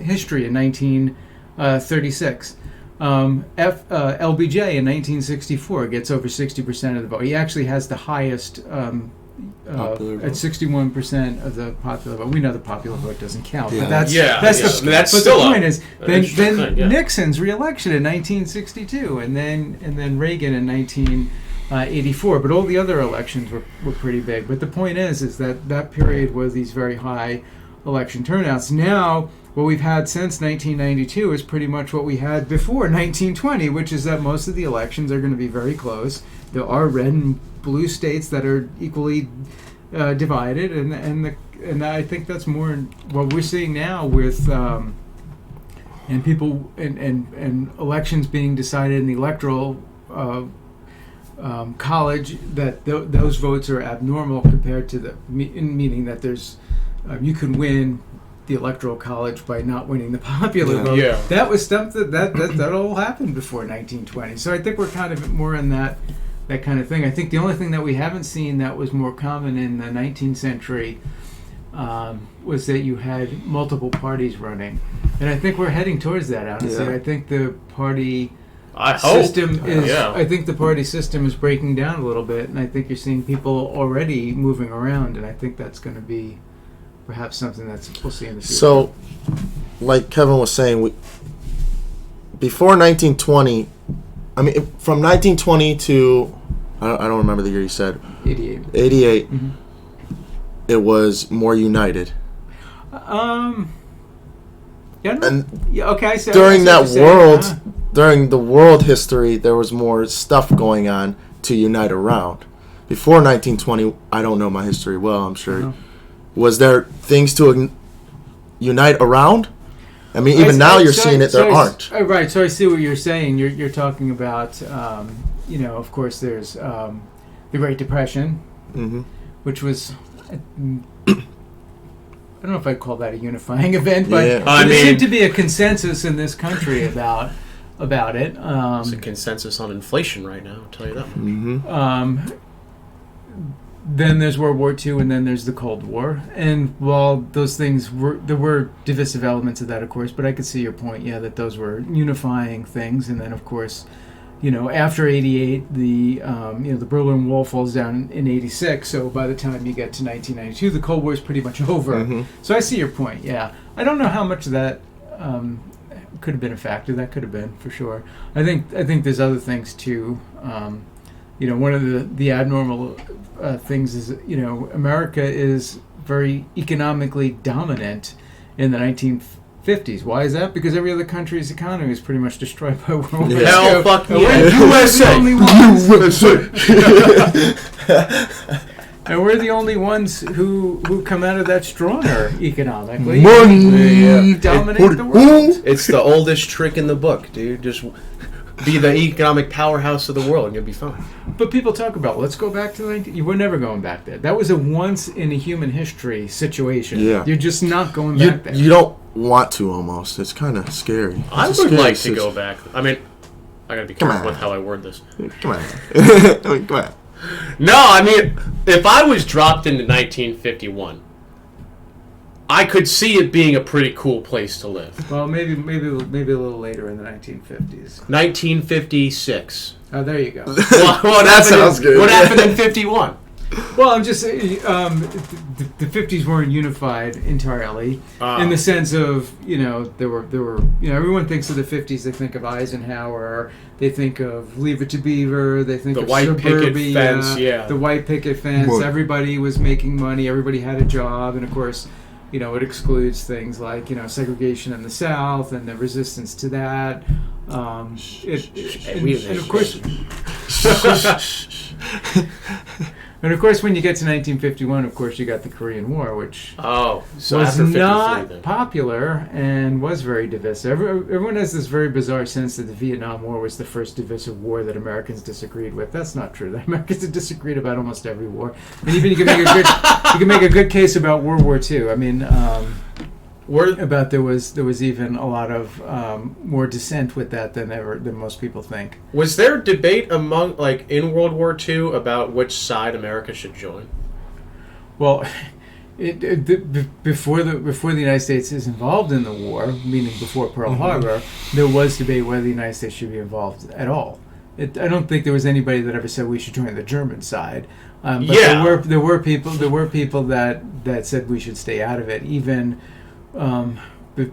history in 1936. LBJ in 1964 gets over 60% of the vote. He actually has the highest at 61% of the popular vote. We know the popular vote doesn't count, but that's the point is then Nixon's re-election in 1962, and then Reagan in 1984. But all the other elections were pretty big. But the point is that period was these very high election turnouts. Now, what we've had since 1992 is pretty much what we had before 1920, which is that most of the elections are going to be very close. There are red and blue states that are equally divided, and I think that's more what we're seeing now with and people and elections being decided in the electoral college, that those votes are abnormal compared to meaning that there's you can win the Electoral College by not winning the popular Yeah. vote. Yeah. That was stuff that all happened before 1920. So I think we're kind of more in that kind of thing. I think the only thing that we haven't seen that was more common in the 19th century was that you had multiple parties running, and I think we're heading towards that. Honestly, Yeah. I think the party I hope. system is. Yeah. I think the party system is breaking down a little bit, and I think you're seeing people already moving around, and I think that's going to be perhaps something we'll see in the future. So, like Kevin was saying, before 1920, I mean, from 1920 to I don't remember the year you said. 88. 88. Mhm. It was more united. Yeah. And Okay. So during I that see what you're world, saying. during the world history, there was more stuff going on to unite around. Before 1920, I don't know my history well. I'm sure. Uh-huh. Was there things to unite around? I mean, even now you're seeing it. There aren't. Right. So I see what you're saying. You're talking about, of course, there's the Great Depression, Hmm. which was, I don't know if I'd call that a unifying event, but Yeah. there seemed to be a consensus in this country about it. There's a consensus on inflation right now. I'll tell you that. Hmm. Then there's World War II, and then there's the Cold War. And while those things there were divisive elements of that, of course, but I could see your point, yeah, that those were unifying things. And then, of course, after 88, the Berlin Wall falls down in 86. So by the time you get to 1992, the Cold War is pretty much over. Mhm. So I see your point, yeah. I don't know how much of that could have been a factor. That could have been, for sure. I think there's other things, too. One of the abnormal things is, America is very economically dominant in the 1950s. Why is that? Because every other country's economy was pretty much destroyed by World War II. Hell, fuck And yeah. we're the USA. only ones- And we're the only ones who come out of that stronger economically. Money. We dominate the world. It's the oldest trick in the book, dude. Just be the economic powerhouse of the world, and you'll be fine. But people talk about, let's go back to the 19... We're never going back there. That was a once-in-a-human-history situation. Yeah. You're just not going You, back there. you don't want to almost. It's kind of scary. I It's a would scary like to situ- go back. I mean, I gotta be Come careful on. with how I word this. Come on. I mean, come on. No, I mean, if I was dropped into 1951, I could see it being a pretty cool place to live. Well, maybe a little later in the 1950s. 1956. Oh, there you go. What That happened sounds in, good. What happened in 51? Well, I'm just saying, the 50s weren't unified entirely in the sense of, there were everyone thinks of the 50s, they think of Eisenhower, they think of Leave It to Beaver, they think The of white picket suburbia, fence, yeah. the white picket fence, What? Everybody was making money, everybody had a job, and of course, it excludes things like, segregation in the South and the resistance to that. And of course, and of course, when you get to 1951, of course, you got the Korean War, which Oh, so was after 53 not then. popular and was very divisive. Everyone has this very bizarre sense that the Vietnam War was the first divisive war that Americans disagreed with. That's not true. The Americans have disagreed about almost every war, and even you can make a good case about World War II. I mean, there was even a lot of more dissent with that than most people think. Was there debate in World War II about which side America should join? Well, before the United States is involved in the war, meaning before Pearl Harbor, there was debate whether the United States should be involved at all. I don't think there was anybody that ever said we should join the German side. But there were people that said we should stay out of it, even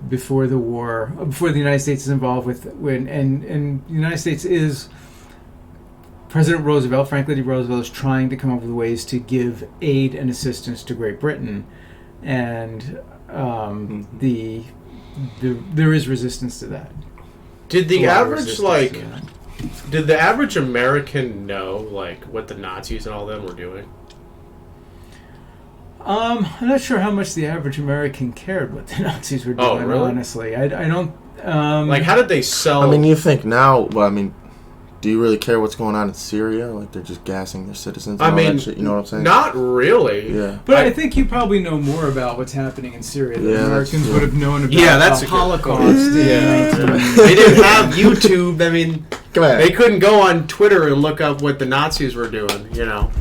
before the war, before the United States is involved and the United States is. President Roosevelt, Franklin D. Roosevelt, is trying to come up with ways to give aid and assistance to Great Britain, and there is resistance to that. Did the A lot of average resistance to that. Did the average American know what the Nazis and all them were doing? I'm not sure how much the average American cared what the Nazis were doing. Oh, really? Honestly, I don't. How did they sell? I mean, you think now, well, I mean, do you really care what's going on in Syria? Like, they're just gassing their citizens and I all mean, that shit, you know what I'm saying? Not really. Yeah. But I think you probably know more about what's happening in Syria than Yeah, that's Americans true. would have known about That's the a good Holocaust. point. in They didn't have YouTube. I mean, Come on. they couldn't go on Twitter and look up what the Nazis were doing, you know.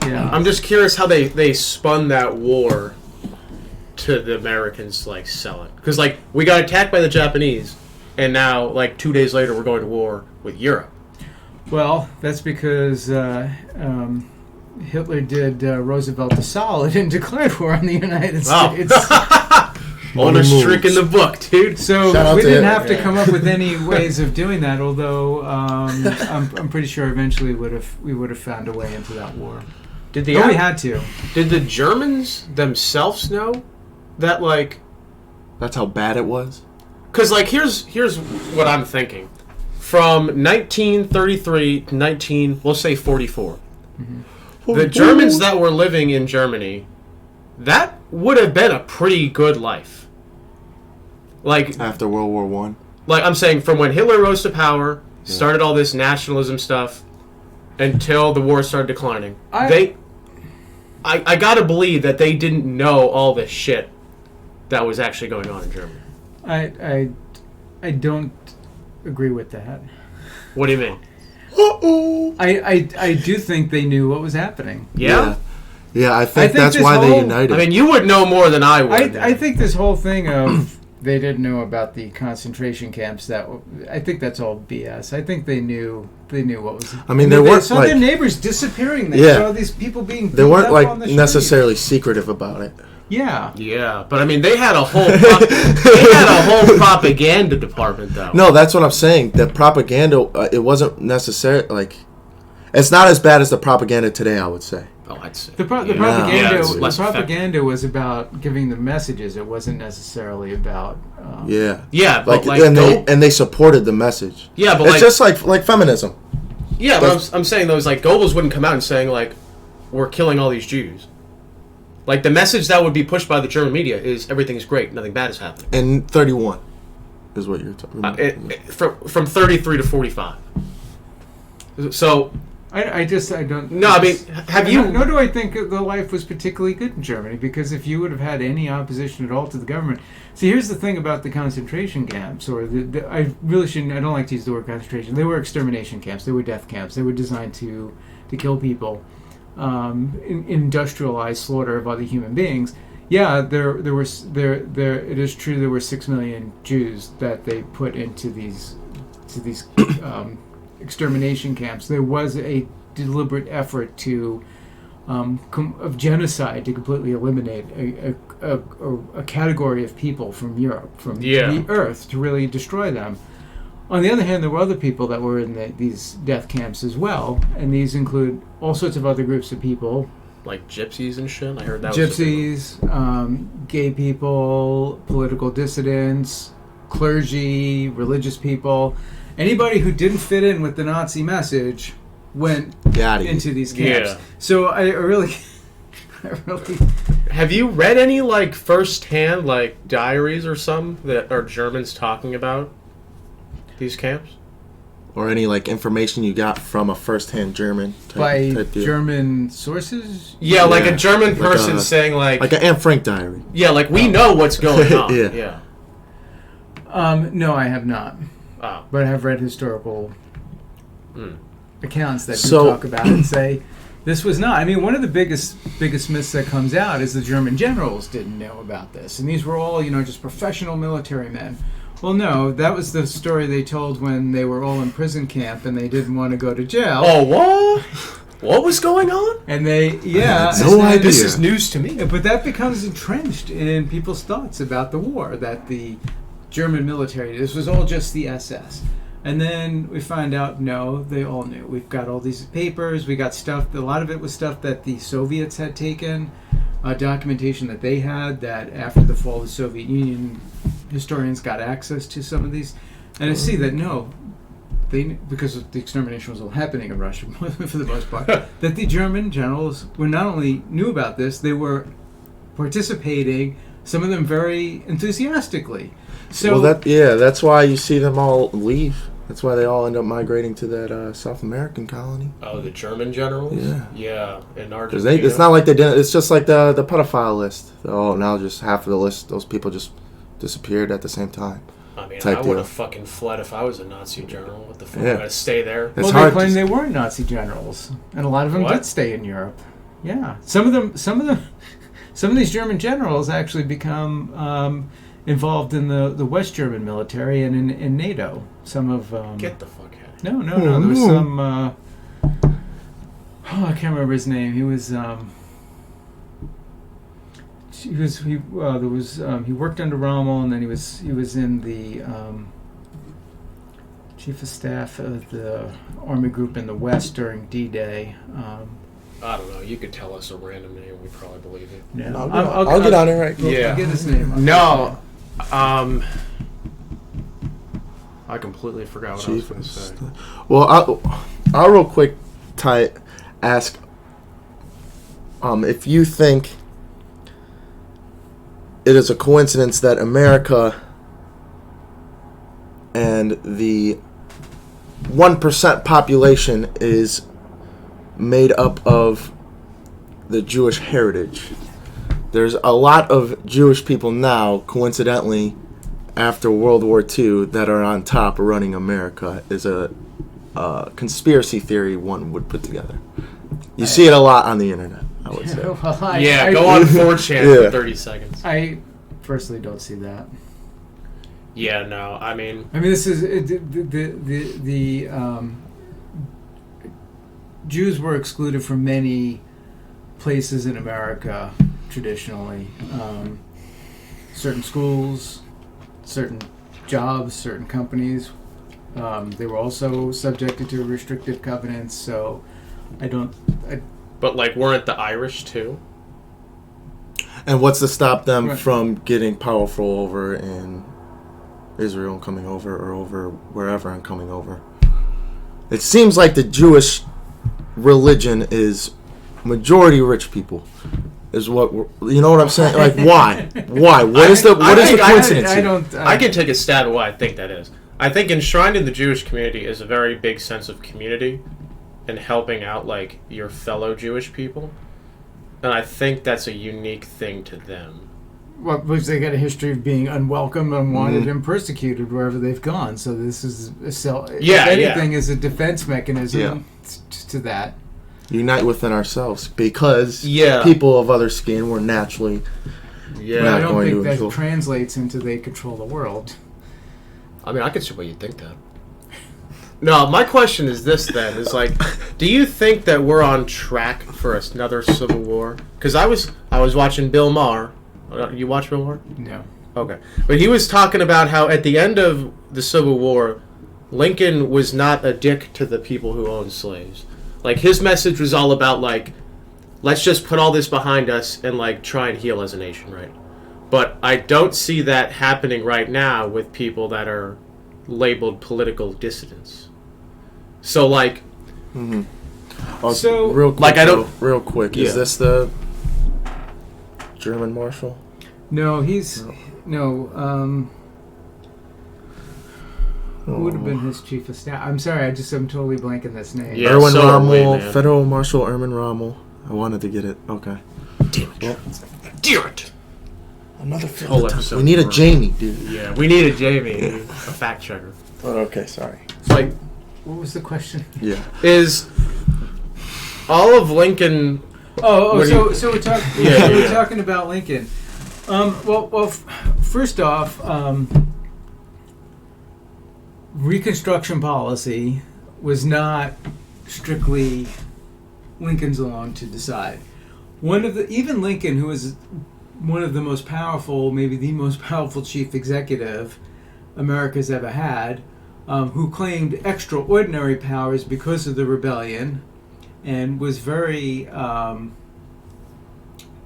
Yeah. I'm just curious how they spun that war to the Americans to, like, sell it. Because, like, we got attacked by the Japanese, and now, like, 2 days later, we're going to war with Europe. Well, that's because Hitler did Roosevelt a solid and declared war on the United Wow. States. Oldest moves. trick in the book, dude. So Shout out we to didn't Hitler, have to yeah. come up with any ways of doing that. Although I'm pretty sure eventually we would have found a way into that war. Did the But we had to. Did the Germans themselves know that, like... That's how bad it was? Because, like, here's what I'm thinking. From 1933 to we'll say 44. The Germans that were living in Germany, that would have been a pretty good life. Like, After World War One. like I'm saying, from when Hitler rose to power, started all this nationalism stuff, until the war started declining. I gotta believe that they didn't know all this shit that was actually going on in Germany. I don't agree with that. What do you mean? Uh-oh. I do think they knew what was happening. Yeah? Yeah, I think think that's this why they whole- united. I mean, you would know more than I would. I think this whole thing of they didn't know about the concentration camps, I think that's all BS. I think they knew what was. I mean, they weren't, saw like- their neighbors disappearing. They Yeah. saw these people being. they beat weren't up like on the street. necessarily secretive about it. Yeah. Yeah, but I mean, they had a whole propaganda department, though. No, that's what I'm saying. The propaganda, it wasn't necessary. Like, it's not as bad as the propaganda today, I would say. Oh, I'd say. The Yeah, propaganda, it's the less propaganda was about giving the messages. It wasn't necessarily about. Yeah. Yeah, but Like, like, and they supported the message. yeah, but It's like, just like feminism. yeah, but I'm saying those, like, Goebbels wouldn't come out and saying, like, we're killing all these Jews. Like, the message that would be pushed by the German media is everything's great, nothing bad is happening. And 31 is what you're talking about. From 33 to 45. So, I don't. no, I mean, have you... Nor do I think the life was particularly good in Germany, because if you would have had any opposition at all to the government, see, here's the thing about the concentration camps, or I really shouldn't. I don't like to use the word concentration. They were extermination camps. They were death camps. They were designed to kill people, industrialized slaughter of other human beings. Yeah, it is true there were 6 million Jews that they put into these extermination camps. There was a deliberate effort of genocide to completely eliminate a category of people from Europe, from the earth, to really destroy them. On the other hand, there were other people that were in these death camps as well, and these include all sorts of other groups of people. Like gypsies and shit? I heard that was... Gypsies, gay people, political dissidents, clergy, religious people. Anybody who didn't fit in with the Nazi message went into these camps. Yeah. So I really... Have you read any, like, first-hand, like, diaries or some that are Germans talking about these camps? Or any like information you got from a first-hand German by type deal. German sources? Yeah, like a German Like person saying, like an Anne Frank diary. yeah, like, we know what's going on. Yeah. No, I have not. Oh. But I have read historical accounts that do So- talk about it and say this was not. I mean, one of the biggest myths that comes out is the German generals didn't know about this, and these were all just professional military men. Well, no, that was the story they told when they were all in prison camp and they didn't want to go to jail. Oh, what? What was going on? And they, yeah. No and then- idea. This is news to me. But that becomes entrenched in people's thoughts about the war, that the German military, this was all just the SS. And then we find out, no, they all knew. We've got all these papers, we got stuff, a lot of it was stuff that the Soviets had taken, documentation that they had, that after the fall of the Soviet Union, historians got access to some of these. And I see that, no, because the extermination was all happening in Russia for the most part, that the German generals were not only knew about this, they were participating, some of them very enthusiastically. So Well, that's why you see them all leave. That's why they all end up migrating to that South American colony. Oh, the German generals? Yeah. Yeah, in Because Argentina. it's not like they didn't. It's just like the pedophile list. Oh, now just half of the list, those people just disappeared at the same time. I mean, type I would deal. have fucking fled if I was a Nazi general. What the fuck? Yeah. I'm gonna stay there? It's Well, hard they claim to- they weren't Nazi generals, and a lot of them What? did stay in Europe. Yeah, some of these German generals actually become involved in the West German military and in NATO. Some of Get the fuck out. no. Oh, There was no. some. I can't remember his name. He was. He worked under Rommel, and then he was in the chief of staff of the army group in the West during D-Day. I don't know. You could tell us a random name. We probably believe it. Yeah, I'll get on it right. Yeah. I'll get his name. No. I completely forgot what I was Chief going to say. Well, I'll real quick ask if you think it is a coincidence that America and the 1% population is made up of the Jewish heritage. There's a lot of Jewish people now, coincidentally, after World War II, that are on top running America. Is a conspiracy theory one would put together. You see it a lot on the internet, I would say. Well, Go on 4chan Yeah. for 30 seconds. I personally don't see that. Yeah, no. I mean, This is the Jews were excluded from many places in America traditionally. Certain schools, certain jobs, certain companies. They were also subjected to restrictive covenants. So, but like, weren't the Irish too? And what's to stop them Right. from getting powerful over in Israel and coming over, or over wherever and coming over? It seems like the Jewish religion is majority rich people. Is what you know what I'm saying? Like, why? Why? What is the coincidence? here? I can take a stab at what I think that is. I think enshrined in the Jewish community is a very big sense of community and helping out, like, your fellow Jewish people. And I think that's a unique thing to them. Well, because they got a history of being unwelcome, unwanted, and persecuted wherever they've gone. So this is Yeah, if anything, is a defense mechanism Yeah. to that. Unite within ourselves, because Yeah. people of other skin were naturally. But Not I don't going think to that enjoy- translates into they control the world. I mean, I can see why you think that. No, my question is this then, is like, do you think that we're on track for another civil war? Because I was watching Bill Maher. You watch Bill Maher? No. Okay. But he was talking about how at the end of the Civil War, Lincoln was not a dick to the people who owned slaves. Like, his message was all about, like, let's just put all this behind us and, like, try and heal as a nation, right? But I don't see that happening right now with people that are labeled political dissidents. So, like, Oh, So- real quick, Like, I don't- real quick. Yeah. Is this the German marshal? No, he's no. Who would have been his chief of staff? I'm sorry, I'm totally blanking this name. Yeah, Erwin so are we, Rommel, man. Federal Marshal Erwin Rommel. I wanted to get it. Okay. damn it. Damn it. Another Whole episode We need a for- Jamie, dude. Yeah, we need a Jamie, dude, a fact checker. Oh, okay, sorry. It's like, What was the question? Yeah. is all of Lincoln... Oh, What do you- so we're talking. Yeah, we're yeah. talking about Lincoln. First off, Reconstruction policy was not strictly Lincoln's alone to decide. Even Lincoln, who was one of the most powerful, maybe the most powerful chief executive America's ever had, who claimed extraordinary powers because of the rebellion, and was very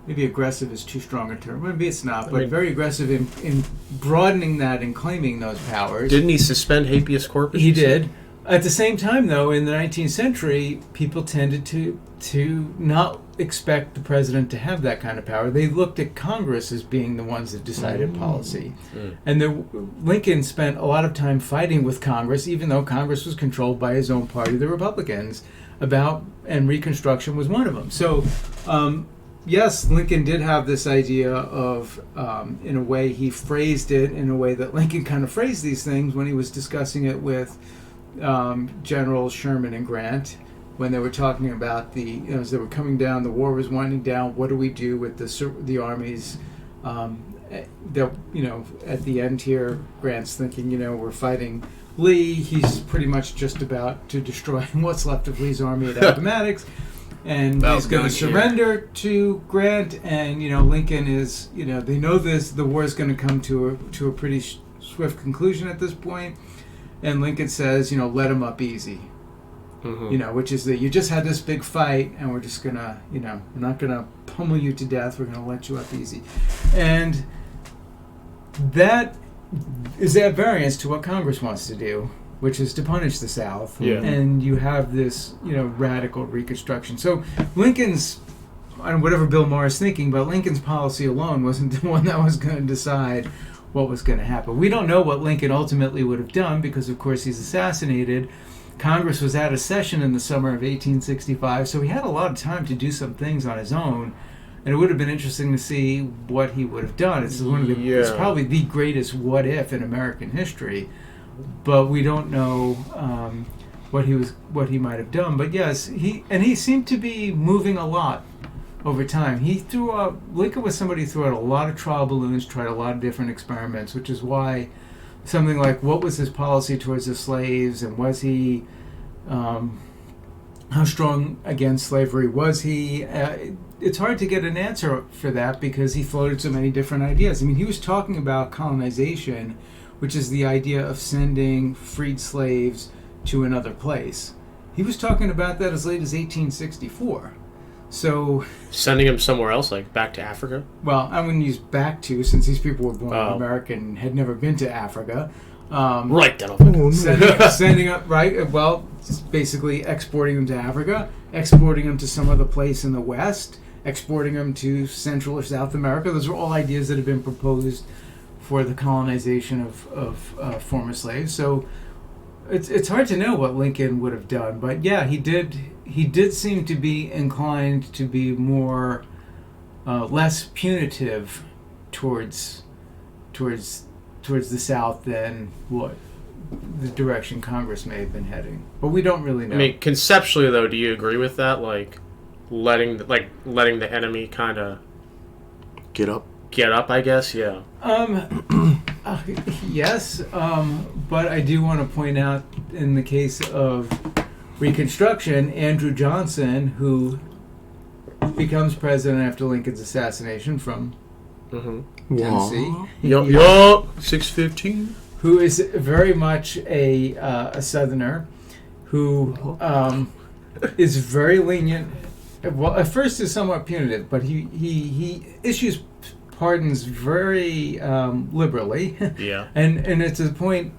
maybe aggressive is too strong a term. Maybe it's not, but very aggressive in broadening that and claiming those powers. Didn't he suspend habeas corpus? He did. At the same time, though, in the 19th century, people tended to not expect the president to have that kind of power. They looked at Congress as being the ones that decided policy. And Lincoln spent a lot of time fighting with Congress, even though Congress was controlled by his own party, the Republicans, and Reconstruction was one of them. So, yes, Lincoln did have this idea of, in a way, he phrased it in a way that Lincoln kind of phrased these things when he was discussing it with Generals Sherman and Grant, when they were talking about as they were coming down, the war was winding down. What do we do with the armies? At the end here, Grant's thinking, we're fighting Lee. He's pretty much just about to destroy what's left of Lee's army at Appomattox, and he's going to surrender to Grant. And Lincoln is, they know the war is going to come to a pretty swift conclusion at this point, and Lincoln says, let him up easy. Which is that you just had this big fight, and we're just gonna, we're not gonna pummel you to death. We're gonna let you up easy, and that is at variance to what Congress wants to do, which is to punish the South. Yeah. And you have this, radical Reconstruction. So Lincoln's, I don't know whatever Bill Maher is thinking, but Lincoln's policy alone wasn't the one that was going to decide what was going to happen. We don't know what Lincoln ultimately would have done because, of course, he's assassinated. Congress was out of session in the summer of 1865, so he had a lot of time to do some things on his own, and it would have been interesting to see what he would have done. It's it's probably the greatest what if in American history, but we don't know what he might have done. But yes, he seemed to be moving a lot over time. Lincoln was somebody who threw out a lot of trial balloons, tried a lot of different experiments, which is why something like what was his policy towards the slaves, and was he how strong against slavery was he? It's hard to get an answer for that because he floated so many different ideas. I mean, he was talking about colonization, which is the idea of sending freed slaves to another place. He was talking about that as late as 1864. So sending them somewhere else, like back to Africa? Well, I'm going to use back to, since these people were born in America and had never been to Africa. Right, then. Sending up, right? Well, basically exporting them to Africa, exporting them to some other place in the West, exporting them to Central or South America. Those are all ideas that have been proposed for the colonization of former slaves. So it's hard to know what Lincoln would have done, but yeah, he did seem to be inclined to be more less punitive towards the South than what the direction Congress may have been heading. But we don't really know. I mean, conceptually though, do you agree with that? Like letting the enemy kind of get up, I guess. Yeah. Yes, but I do want to point out in the case of Reconstruction, Andrew Johnson, who becomes president after Lincoln's assassination from Tennessee. Yup. 615. Who is very much a Southerner, who is very lenient. Well, at first is somewhat punitive, but he issues pardons very liberally. Yeah. And it's to the point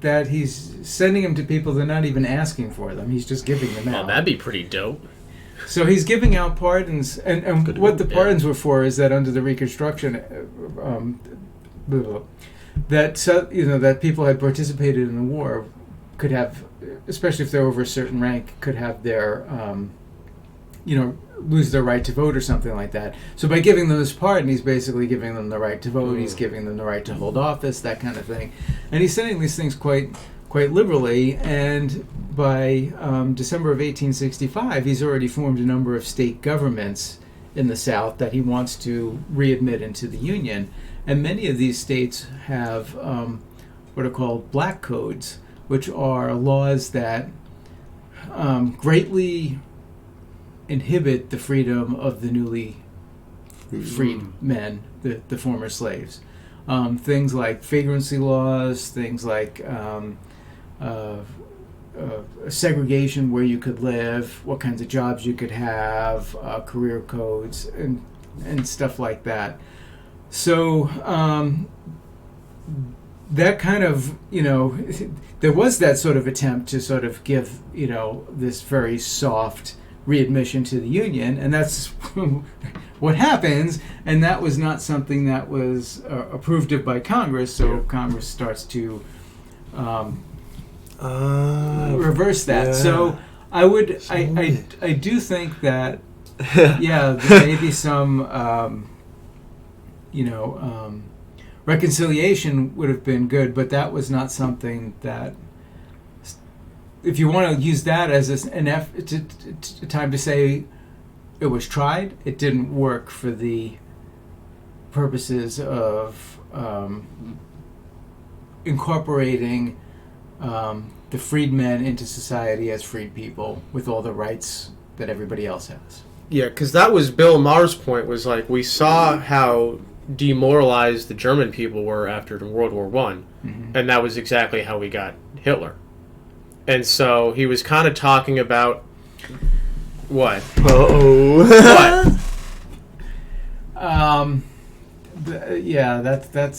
that he's sending them to people they're not even asking for them. He's just giving them out. Oh, that'd be pretty dope. So he's giving out pardons, and what the pardons were for is that under the Reconstruction, that people had participated in the war could have, especially if they're over a certain rank, could have their, lose their right to vote or something like that. So by giving them this pardon, he's basically giving them the right to vote. He's giving them the right to hold office, that kind of thing, and he's sending these things quite liberally. And by December of 1865, he's already formed a number of state governments in the South that he wants to readmit into the Union. And many of these states have what are called black codes, which are laws that greatly inhibit the freedom of the newly freed men, the former slaves. Things like vagrancy laws, things like segregation where you could live, what kinds of jobs you could have, career codes, and stuff like that. So that kind of, there was that sort of attempt to sort of give, this very soft readmission to the Union, and that's what happens. And that was not something that was approved of by Congress, so Congress starts to reverse that. Yeah. So I do think that there may be some reconciliation would have been good, but that was not something that, if you want to use that as a time to say it was tried, it didn't work for the purposes of incorporating the freedmen into society as freed people with all the rights that everybody else has. Yeah, because that was Bill Maher's point, was like, we saw how demoralized the German people were after World War One, and that was exactly how we got Hitler. And so he was kind of talking about what? What?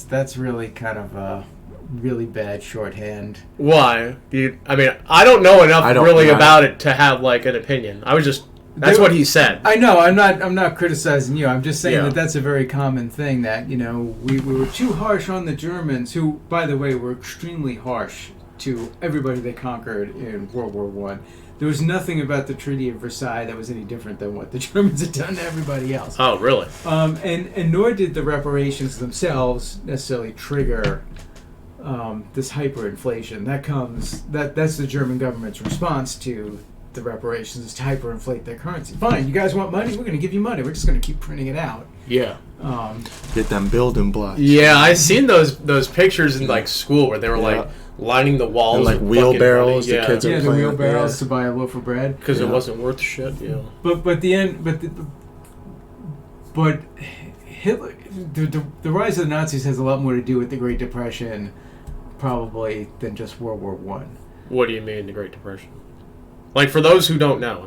That's really kind of a really bad shorthand. Why? I don't know enough about it to have like an opinion. That's what he said. I know. I'm not criticizing you. I'm just saying that that's a very common thing. That we were too harsh on the Germans, who, by the way, were extremely harsh to everybody they conquered in World War One. There was nothing about the Treaty of Versailles that was any different than what the Germans had done to everybody else. Oh, really? And nor did the reparations themselves necessarily trigger this hyperinflation. That's the German government's response to the reparations, is to hyperinflate their currency. Fine, you guys want money? We're going to give you money. We're just going to keep printing it out. Yeah. Get them building blocks. Yeah, I seen those pictures in like school where they were like lining the walls and like with wheelbarrows. money. The kids are the playing. wheelbarrows to buy a loaf of bread because it wasn't worth shit. Yeah. But Hitler, the rise of the Nazis has a lot more to do with the Great Depression, probably, than just World War One. What do you mean, the Great Depression? Like, for those who don't know,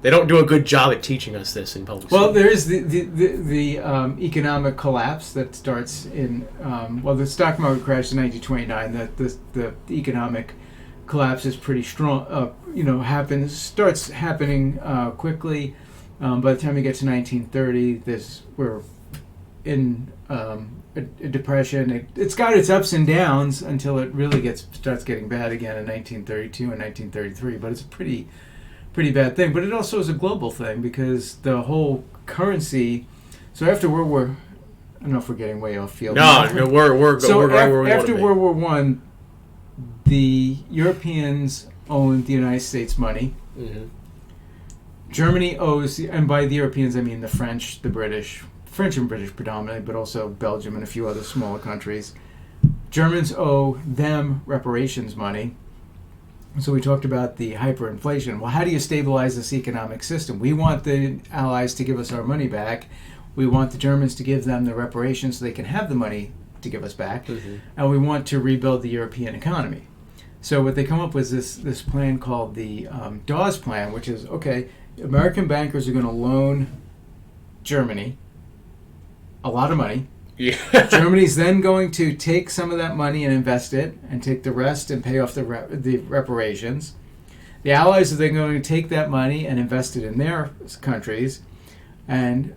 they don't do a good job at teaching us this in public school. Well, there is the economic collapse that starts in the stock market crashed in 1929. The economic collapse is pretty strong. Starts happening quickly. By the time we get to 1930, we're in a depression. It's got its ups and downs until it really starts getting bad again in 1932 and 1933. But it's a pretty bad thing. But it also is a global thing, because the whole currency. So after World War, I don't know if we're getting way off field. No, we're right where we want to after be. World War One, the Europeans owned the United States money. Mm-hmm. Germany owes, and by the Europeans I mean the French, the British. French and British predominantly, but also Belgium and a few other smaller countries. Germans owe them reparations money. So we talked about the hyperinflation. Well, how do you stabilize this economic system? We want the Allies to give us our money back. We want the Germans to give them the reparations so they can have the money to give us back. Mm-hmm. And we want to rebuild the European economy. So what they come up with is this plan called the Dawes Plan, which is, okay, American bankers are going to loan Germany a lot of money. Yeah. Germany's then going to take some of that money and invest it, and take the rest and pay off the reparations. The Allies are then going to take that money and invest it in their countries, and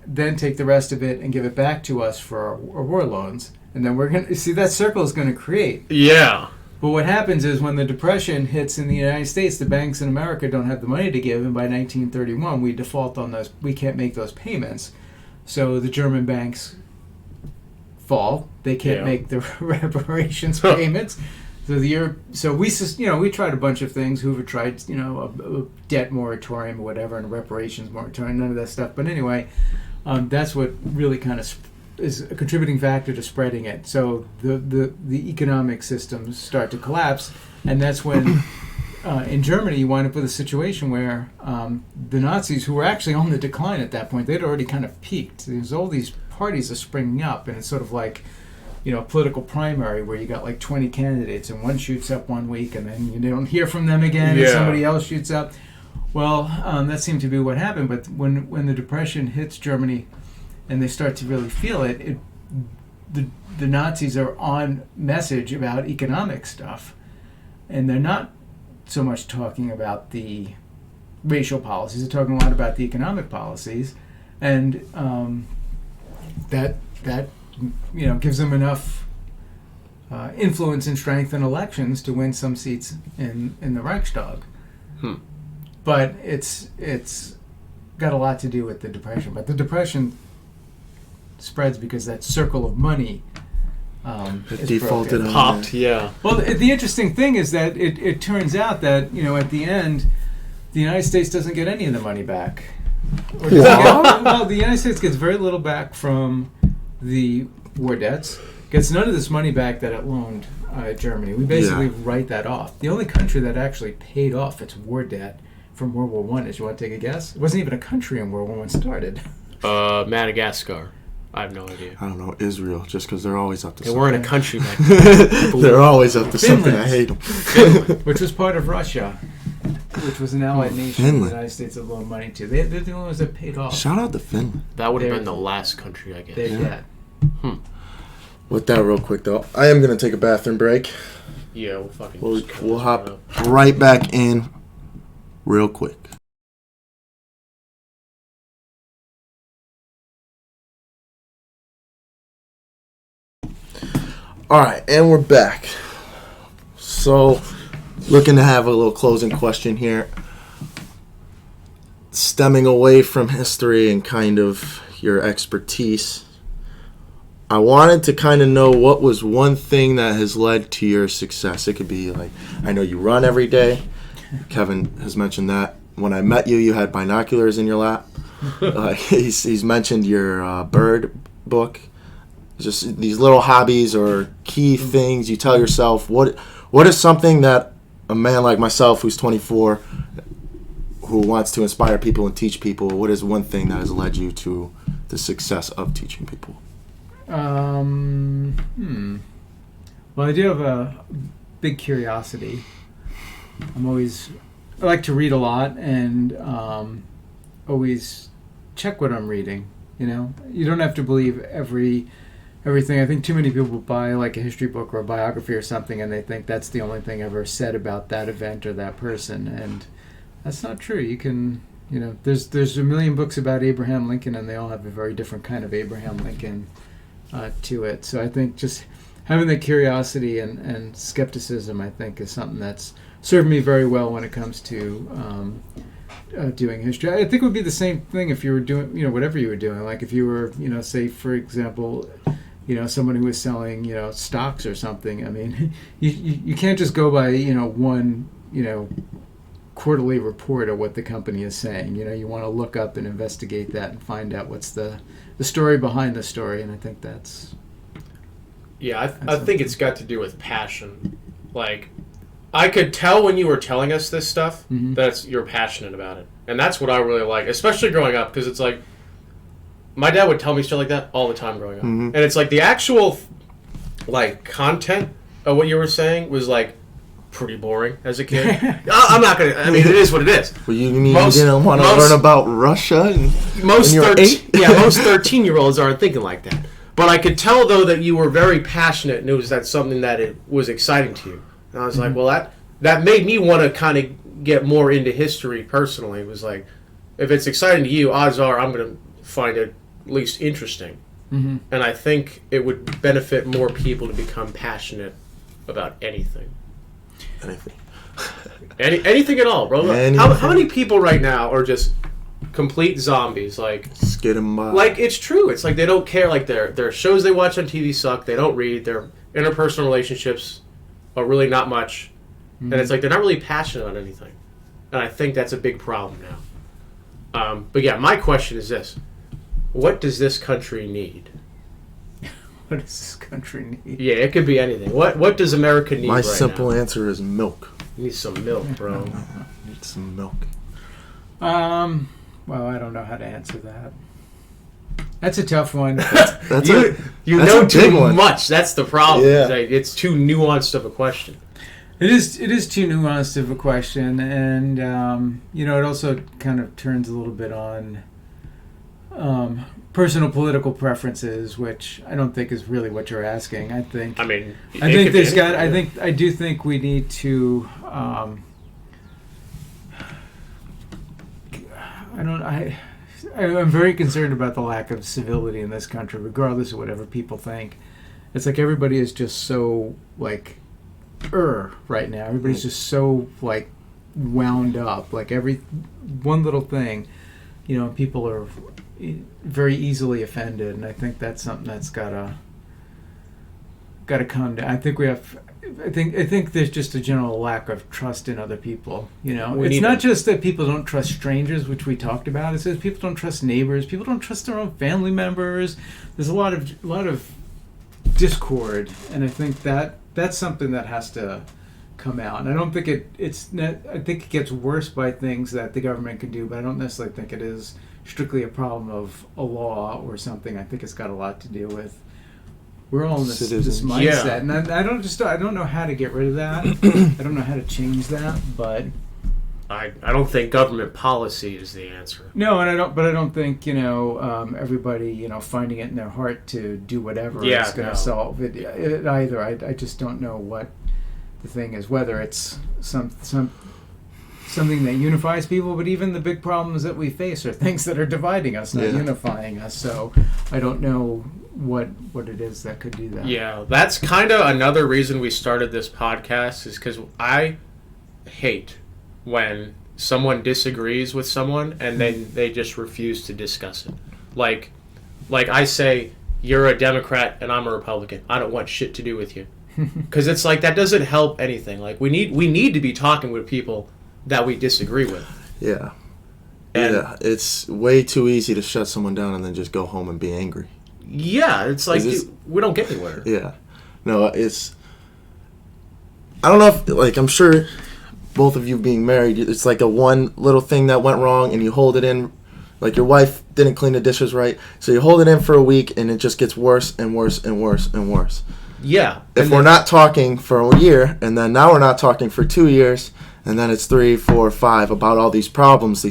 then take the rest of it and give it back to us for our war loans. And then we're going to see that circle is going to create. Yeah. But what happens is, when the Depression hits in the United States, the banks in America don't have the money to give, and by 1931 we default on those. We can't make those payments. So the German banks fall. They can't make the reparations payments. So we tried a bunch of things. Hoover tried, a debt moratorium or whatever, and a reparations moratorium. None of that stuff. But anyway, that's what really kind of is a contributing factor to spreading it. So the economic systems start to collapse, and that's when. In Germany, you wind up with a situation where the Nazis, who were actually on the decline at that point, they'd already kind of peaked. There's all these parties are springing up, and it's sort of like, a political primary where you got like 20 candidates, and one shoots up one week, and then you don't hear from them again, and somebody else shoots up. Well, that seemed to be what happened. But when the Depression hits Germany, and they start to really feel it, the Nazis are on message about economic stuff, and they're not so much talking about the racial policies. They're talking a lot about the economic policies, and that gives them enough influence and strength in elections to win some seats in the Reichstag. But it's got a lot to do with the Depression. But the Depression spreads because that circle of money is defaulted broken. on Popped, yeah. Well, the interesting thing is that it turns out that, at the end, the United States doesn't get any of the money back. Or well, the United States gets very little back from the war debts, gets none of this money back that it loaned Germany. We basically write that off. The only country that actually paid off its war debt from World War I is, you want to take a guess? It wasn't even a country when World War I started. Madagascar. I have no idea. I don't know, Israel, just because they're always up to They something. weren't a country back then. They're always up to something. I hate them. Which was part of Russia, which was an allied nation Finland. the United States had loaned money to. They're the only ones that paid off. Shout out to Finland. That would have They're- been the last country, I guess. Their debt. With that, real quick though, I am gonna take a bathroom break. Yeah, we'll fucking We'll, just cut we'll this hop one out. right back in, real quick. All right, and we're back. So, looking to have a little closing question here. Stemming away from history and kind of your expertise, I wanted to kind of know what was one thing that has led to your success. It could be like, I know you run every day. Kevin has mentioned that. When I met you, you had binoculars in your lap. He's mentioned your bird book. Just these little hobbies or key things you tell yourself. What is something that a man like myself, who's 24, who wants to inspire people and teach people, what is one thing that has led you to the success of teaching people? Well, I do have a big curiosity. I like to read a lot and always check what I'm reading. You don't have to believe everything. I think too many people buy like a history book or a biography or something, and they think that's the only thing ever said about that event or that person, and that's not true. You can, there's a million books about Abraham Lincoln, and they all have a very different kind of Abraham Lincoln to it. So I think just having that curiosity and skepticism, I think, is something that's served me very well when it comes to doing history. I think it would be the same thing if you were doing, whatever you were doing. Like if you were, say, for example, someone who was selling, stocks or something. I mean, you can't just go by, one, quarterly report of what the company is saying. You want to look up and investigate that and find out what's the story behind the story. And I think that's... Yeah, I think it's got to do with passion. Like, I could tell when you were telling us this stuff that you're passionate about it. And that's what I really like, especially growing up, because it's like, my dad would tell me stuff like that all the time growing up. And it's like the actual, like, content of what you were saying was, like, pretty boring as a kid. I'm not going to, I mean, it is what it is. Well, you mean you didn't want to learn about Russia? Most 13-year-olds aren't thinking like that. But I could tell, though, that you were very passionate, and it was something that it was exciting to you. And I was like, well, that made me want to kind of get more into history personally. It was like, if it's exciting to you, odds are I'm going to find it at least interesting. And I think it would benefit more people to become passionate about anything. Anything at all, bro. How many people right now are just complete zombies? Like, skidding by. Like, it's true. It's like they don't care. Like, their shows they watch on TV suck. They don't read. Their interpersonal relationships are really not much. And it's like they're not really passionate on anything. And I think that's a big problem now. But yeah, my question is this. What does this country need? What does this country need? Yeah, it could be anything. What does America need My right simple now? answer is milk. You need some milk, bro. Need some milk. Well, I don't know how to answer that. That's a tough one. That's you that's know a big too one. much. That's the problem. Yeah. It's too nuanced of a question. It is too nuanced of a question, and it also kind of turns a little bit on personal political preferences, which I don't think is really what you're asking. I think I do think we need to I'm very concerned about the lack of civility in this country, regardless of whatever people think. It's like everybody is just so like right now. Everybody's just so like wound up. Like every one little thing, people are very easily offended, and I think that's something that's gotta come down. I think there's just a general lack of trust in other people. It's not just that people don't trust strangers, which we talked about. It's that people don't trust neighbors. People don't trust their own family members. There's a lot of discord, and I think that's something that has to come out. And I don't think I think it gets worse by things that the government can do, but I don't necessarily think it is strictly a problem of a law or something. I think it's got a lot to do with we're all in this mindset, Yeah. and I don't know how to get rid of that. I don't know how to change that, but I don't think government policy is the answer. no, and I don't think everybody finding it in their heart to do whatever is going to solve it either. I just don't know what the thing is, whether it's something that unifies people, but even the big problems that we face are things that are dividing us, not unifying us. So I don't know what it is that could do that. Yeah, that's kind of another reason we started this podcast, is because I hate when someone disagrees with someone and then they just refuse to discuss it. Like I say, you're a Democrat and I'm a Republican. I don't want shit to do with you. Because it's like, that doesn't help anything. Like, we need to be talking with people that we disagree with. Yeah. And It's way too easy to shut someone down and then just go home and be angry. yeah, it's like, we don't get anywhere. Yeah. No, I don't know if, like, I'm sure both of you being married, it's like a one little thing that went wrong and you hold it in, like your wife didn't clean the dishes right, so you hold it in for a week and it just gets worse and worse and worse and worse. Yeah. If we're not talking for a year, and then now we're not talking for 2 years, and then it's 3, 4, 5 about all these problems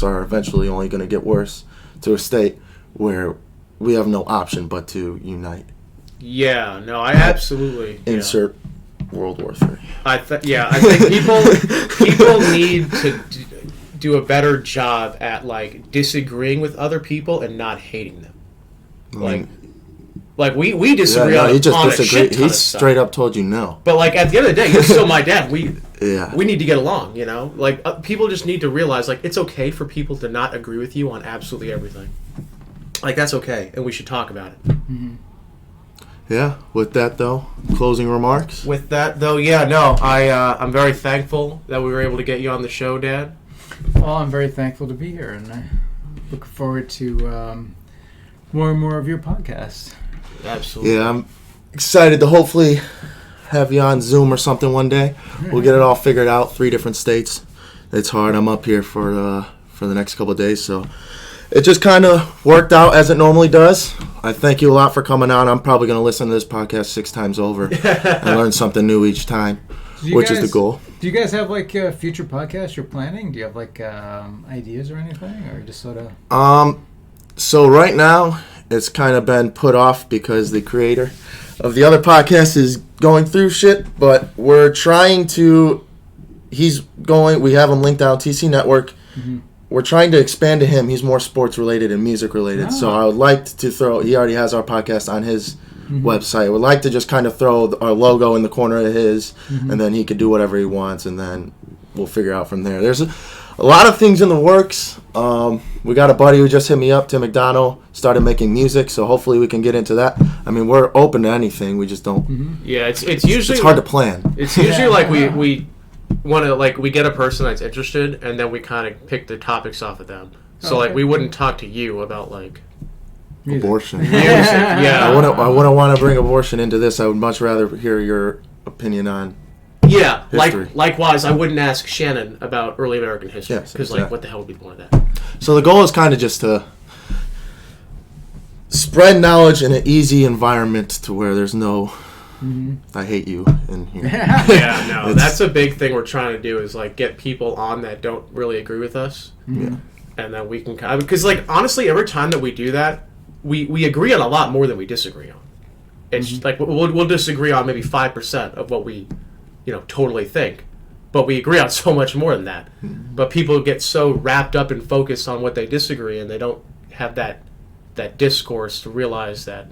are eventually only going to get worse to a state where we have no option but to unite. Yeah, no, I absolutely... Insert World War III. I think people need to do a better job at, like, disagreeing with other people and not hating them. Like we disagree on, he just on a disagreed. shit ton He of stuff. straight up told you no. But, like, at the end of the day, you're still my dad. We need to get along, Like, people just need to realize, like, it's okay for people to not agree with you on absolutely everything. Like, that's okay, and we should talk about it. Mm-hmm. Yeah, with that, though, closing remarks? With that, though, I'm very thankful that we were able to get you on the show, Dad. Well, I'm very thankful to be here, and I look forward to more and more of your podcasts. Absolutely. Yeah, I'm excited to hopefully have you on Zoom or something one day. We'll get it all figured out. 3 different states. It's hard. I'm up here for the next couple of days, so it just kind of worked out as it normally does. I thank you a lot for coming on. I'm probably going to listen to this podcast 6 times over and learn something new each time, which is the goal. Do you guys have like future podcasts you're planning? Do you have like ideas or anything, or just sort of? So right now, it's kind of been put off because the creator of the other podcast is going through shit, but we're trying to, we have him linked out TC Network. Mm-hmm. We're trying to expand to him. He's more sports related and music related. So I would like to he already has our podcast on his website. I would like to just kind of throw our logo in the corner of his, and then he could do whatever he wants, and then we'll figure out from there. There's a lot of things in the works. We got a buddy who just hit me up, Tim McDonald, started making music, so hopefully we can get into that. I mean, we're open to anything. We just don't. Yeah, it's usually... It's hard to plan. It's usually like we want to, like, we get a person that's interested, and then we kind of pick the topics off of them. So, like, we wouldn't talk to you about, like... Abortion. Music. Yeah. I wouldn't want to bring abortion into this. I would much rather hear your opinion on Yeah, history. Likewise, I wouldn't ask Shannon about early American history, Yes, because, exactly. like, what the hell would be the point of that? So the goal is kind of just to spread knowledge in an easy environment to where there's no I hate you in here. Yeah, no, that's a big thing we're trying to do, is, like, get people on that don't really agree with us. Yeah. And then we can kind of... Because, like, honestly, every time that we do that, we agree on a lot more than we disagree on. It's like, we'll disagree on maybe 5% of what we, totally think. but we agree on so much more than that. But people get so wrapped up and focused on what they disagree, and they don't have that discourse to realize that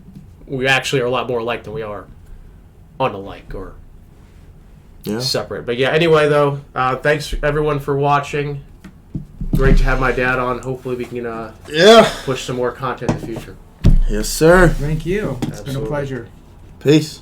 we actually are a lot more alike than we are unalike or separate. But yeah, anyway, though, thanks everyone for watching. Great to have my dad on. Hopefully we can push some more content in the future. Yes, sir. Thank you. It's been a Absolutely. pleasure. Peace.